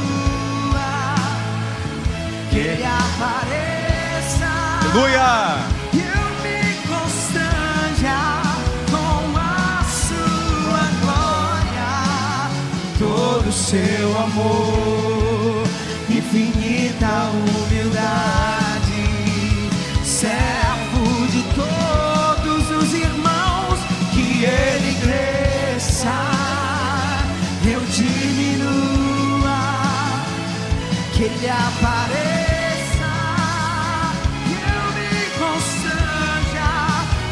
que Ele apareça Aleluia. e eu me constrange seu amor, infinita humildade, servo de todos os irmãos, que ele cresça, eu diminua, que ele apareça, eu me constranja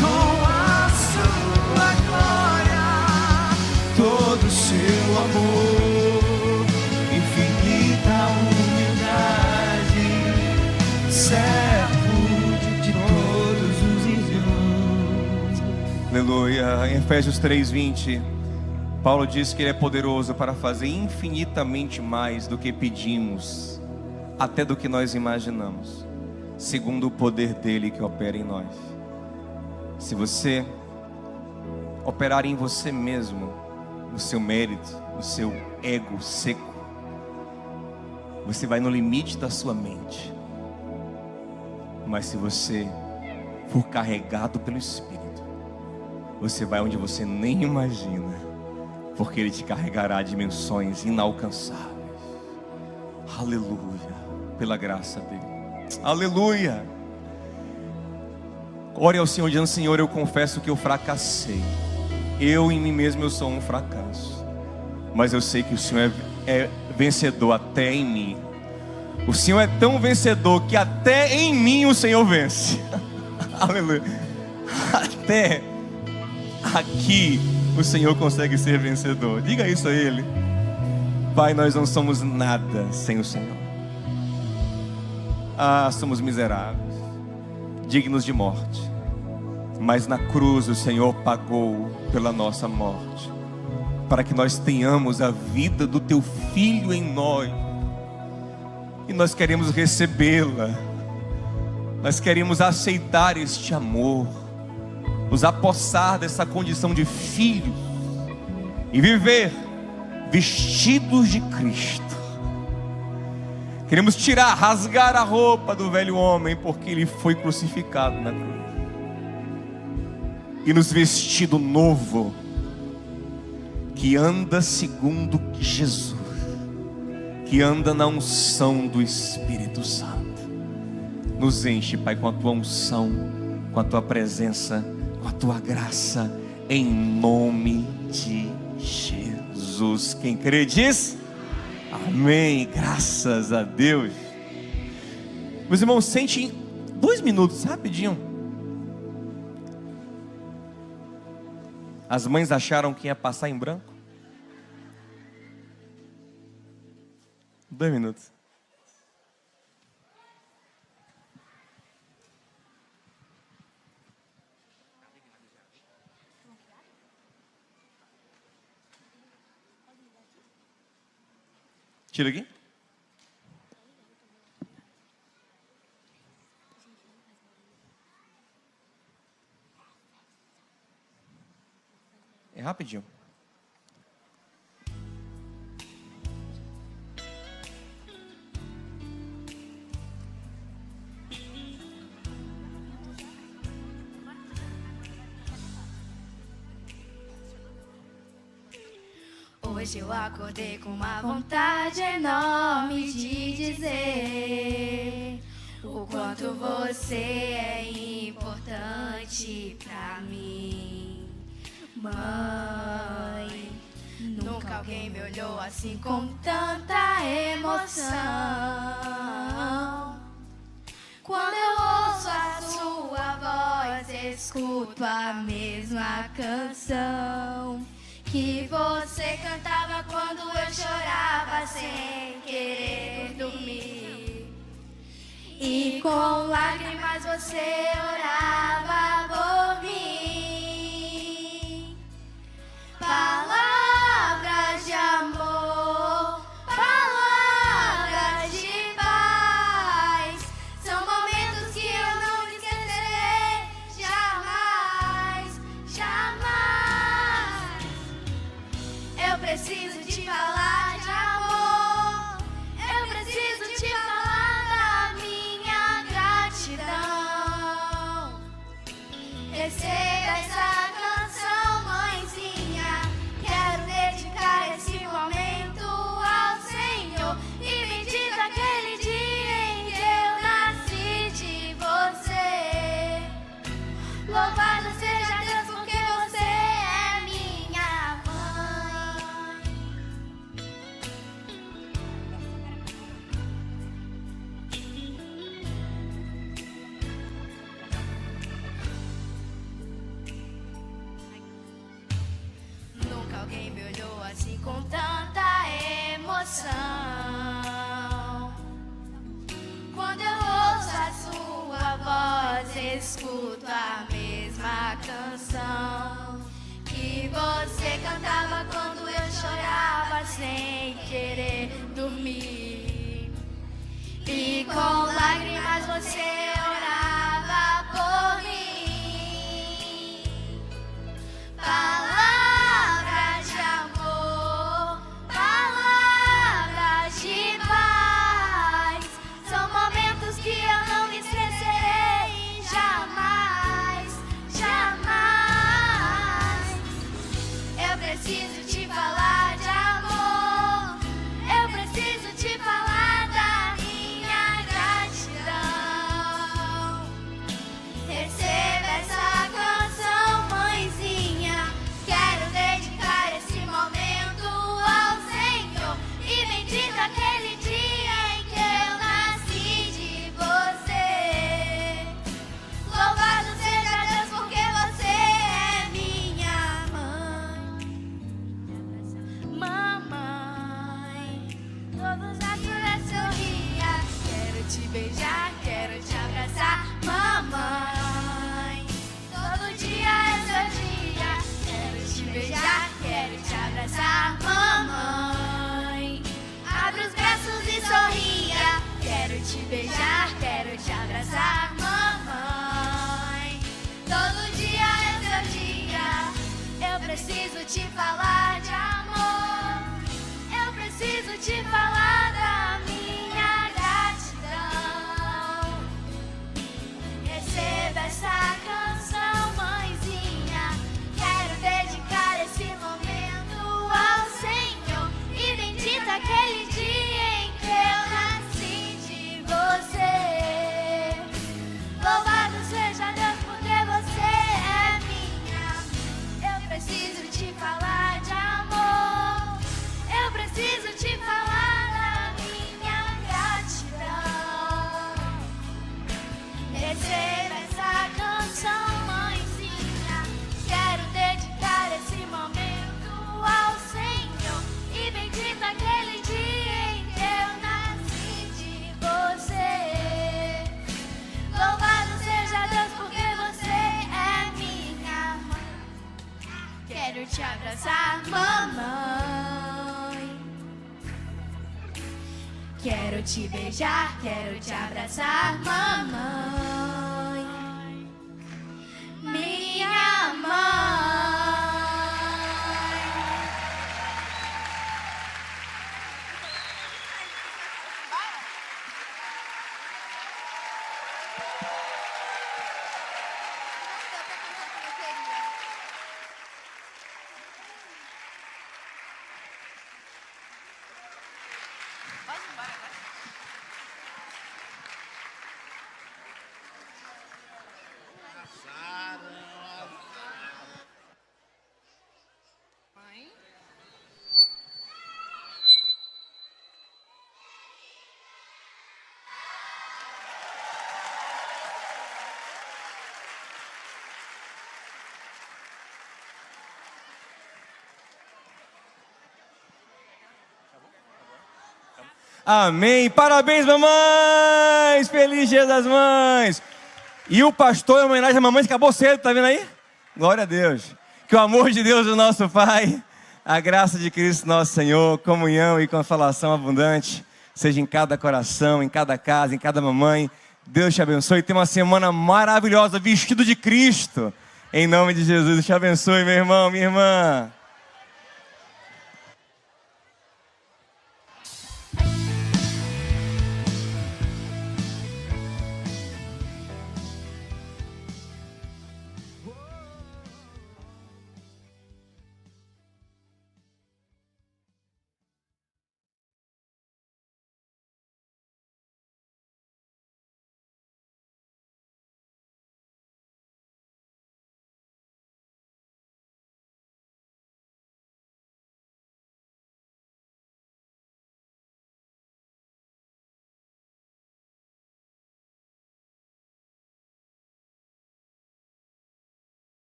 com a sua glória, todo seu amor, infinita humildade, servo de todos os irmãos. Aleluia. Em Efésios 3:20, Paulo diz que ele é poderoso para fazer infinitamente mais do que pedimos, até do que nós imaginamos, segundo o poder dele que opera em nós. Se você operar em você mesmo, no seu mérito, no seu ego seco, você vai no limite da sua mente. Mas se você for carregado pelo Espírito, você vai onde você nem imagina, porque ele te carregará a dimensões inalcançáveis. Aleluia, pela graça dele. Aleluia. Ore ao Senhor dizendo: Senhor, eu confesso que eu fracassei. Eu em mim mesmo eu sou um fracasso, mas eu sei que o Senhor é vencedor até em mim. O Senhor é tão vencedor que até em mim o Senhor vence. Aleluia. Até aqui o Senhor consegue ser vencedor. Diga isso a Ele. Pai, nós não somos nada sem o Senhor. Somos miseráveis, dignos de morte, mas na cruz o Senhor pagou pela nossa morte, para que nós tenhamos a vida do Teu Filho em nós. E nós queremos recebê-la, nós queremos aceitar este amor, nos apossar dessa condição de filhos e viver vestidos de Cristo. Queremos tirar, rasgar a roupa do velho homem, porque ele foi crucificado na cruz, e nos vestir do novo, que anda segundo Jesus, que anda na unção do Espírito Santo. Nos enche, Pai, com a Tua unção, com a Tua presença, com a Tua graça, em nome de Jesus. Quem crê diz amém. Graças a Deus. Meus irmãos, sente 2 minutos, rapidinho. As mães acharam que ia passar em branco? 2 minutos. Tira aqui. É rapidinho. Hoje eu acordei com uma vontade enorme de dizer o quanto você é importante pra mim, mãe. Nunca alguém me olhou assim com tanta emoção. Quando eu ouço a sua voz, escuto a mesma canção que você cantava quando eu chorava sem querer dormir. E com lágrimas você orava por mim. Palavras de amor, palavras de paz, são momentos que eu não esquecerei jamais, jamais. Eu preciso te falar de amor, eu preciso te falar da minha gratidão. Receba essa canção, mãezinha, quero dedicar esse momento alguém me olhou assim com tanta emoção. Quando eu ouço a sua voz, escuto a mesma canção que você cantava quando eu chorava sem querer dormir. E com lágrimas você orava por mim. Palavras de amor, palavras de paz, são momentos que eu não esquecerei jamais, jamais. Eu preciso te falar de amor, eu preciso te falar da minha gratidão. Receba essa canção, mãezinha. Quero dedicar esse momento ao Senhor. E bendita aquele dia em que eu nasci de você. Louvado seja Deus porque você é minha mãe. Mamãe, todos os dias sorria. Quero te beijar, quero te abraçar, mamãe. Todo dia é seu dia. Quero te beijar, quero te abraçar, mamãe. Abre os braços e sorria. Quero te beijar, quero te abraçar, mamãe. Todo dia é seu dia. Eu preciso te falar de amor. Eu preciso te falar da minha gratidão. Receba essa canção, mãezinha. Quero dedicar esse momento ao Senhor. E bendita aquele dia em que eu nasci de você. Louvado seja Deus porque você é minha. Eu preciso te falar de amor. Eu preciso te falar da minha gratidão. Receba essa canção, mãezinha. Quero dedicar esse momento ao Senhor. E bendito aquele dia em que eu nasci de você. Louvado seja Deus porque você é minha mãe. Quero te abraçar, mamãe. Quero te beijar, quero te abraçar, mamãe. Minha mãe. Amém. Parabéns, mamães. Feliz Dia das Mães. E o pastor, em homenagem à mamãe, acabou cedo, tá vendo aí? Glória a Deus. Que o amor de Deus, o nosso Pai, a graça de Cristo, nosso Senhor, comunhão e consolação abundante, seja em cada coração, em cada casa, em cada mamãe. Deus te abençoe. Tenha uma semana maravilhosa, vestido de Cristo. Em nome de Jesus, Deus te abençoe, meu irmão, minha irmã.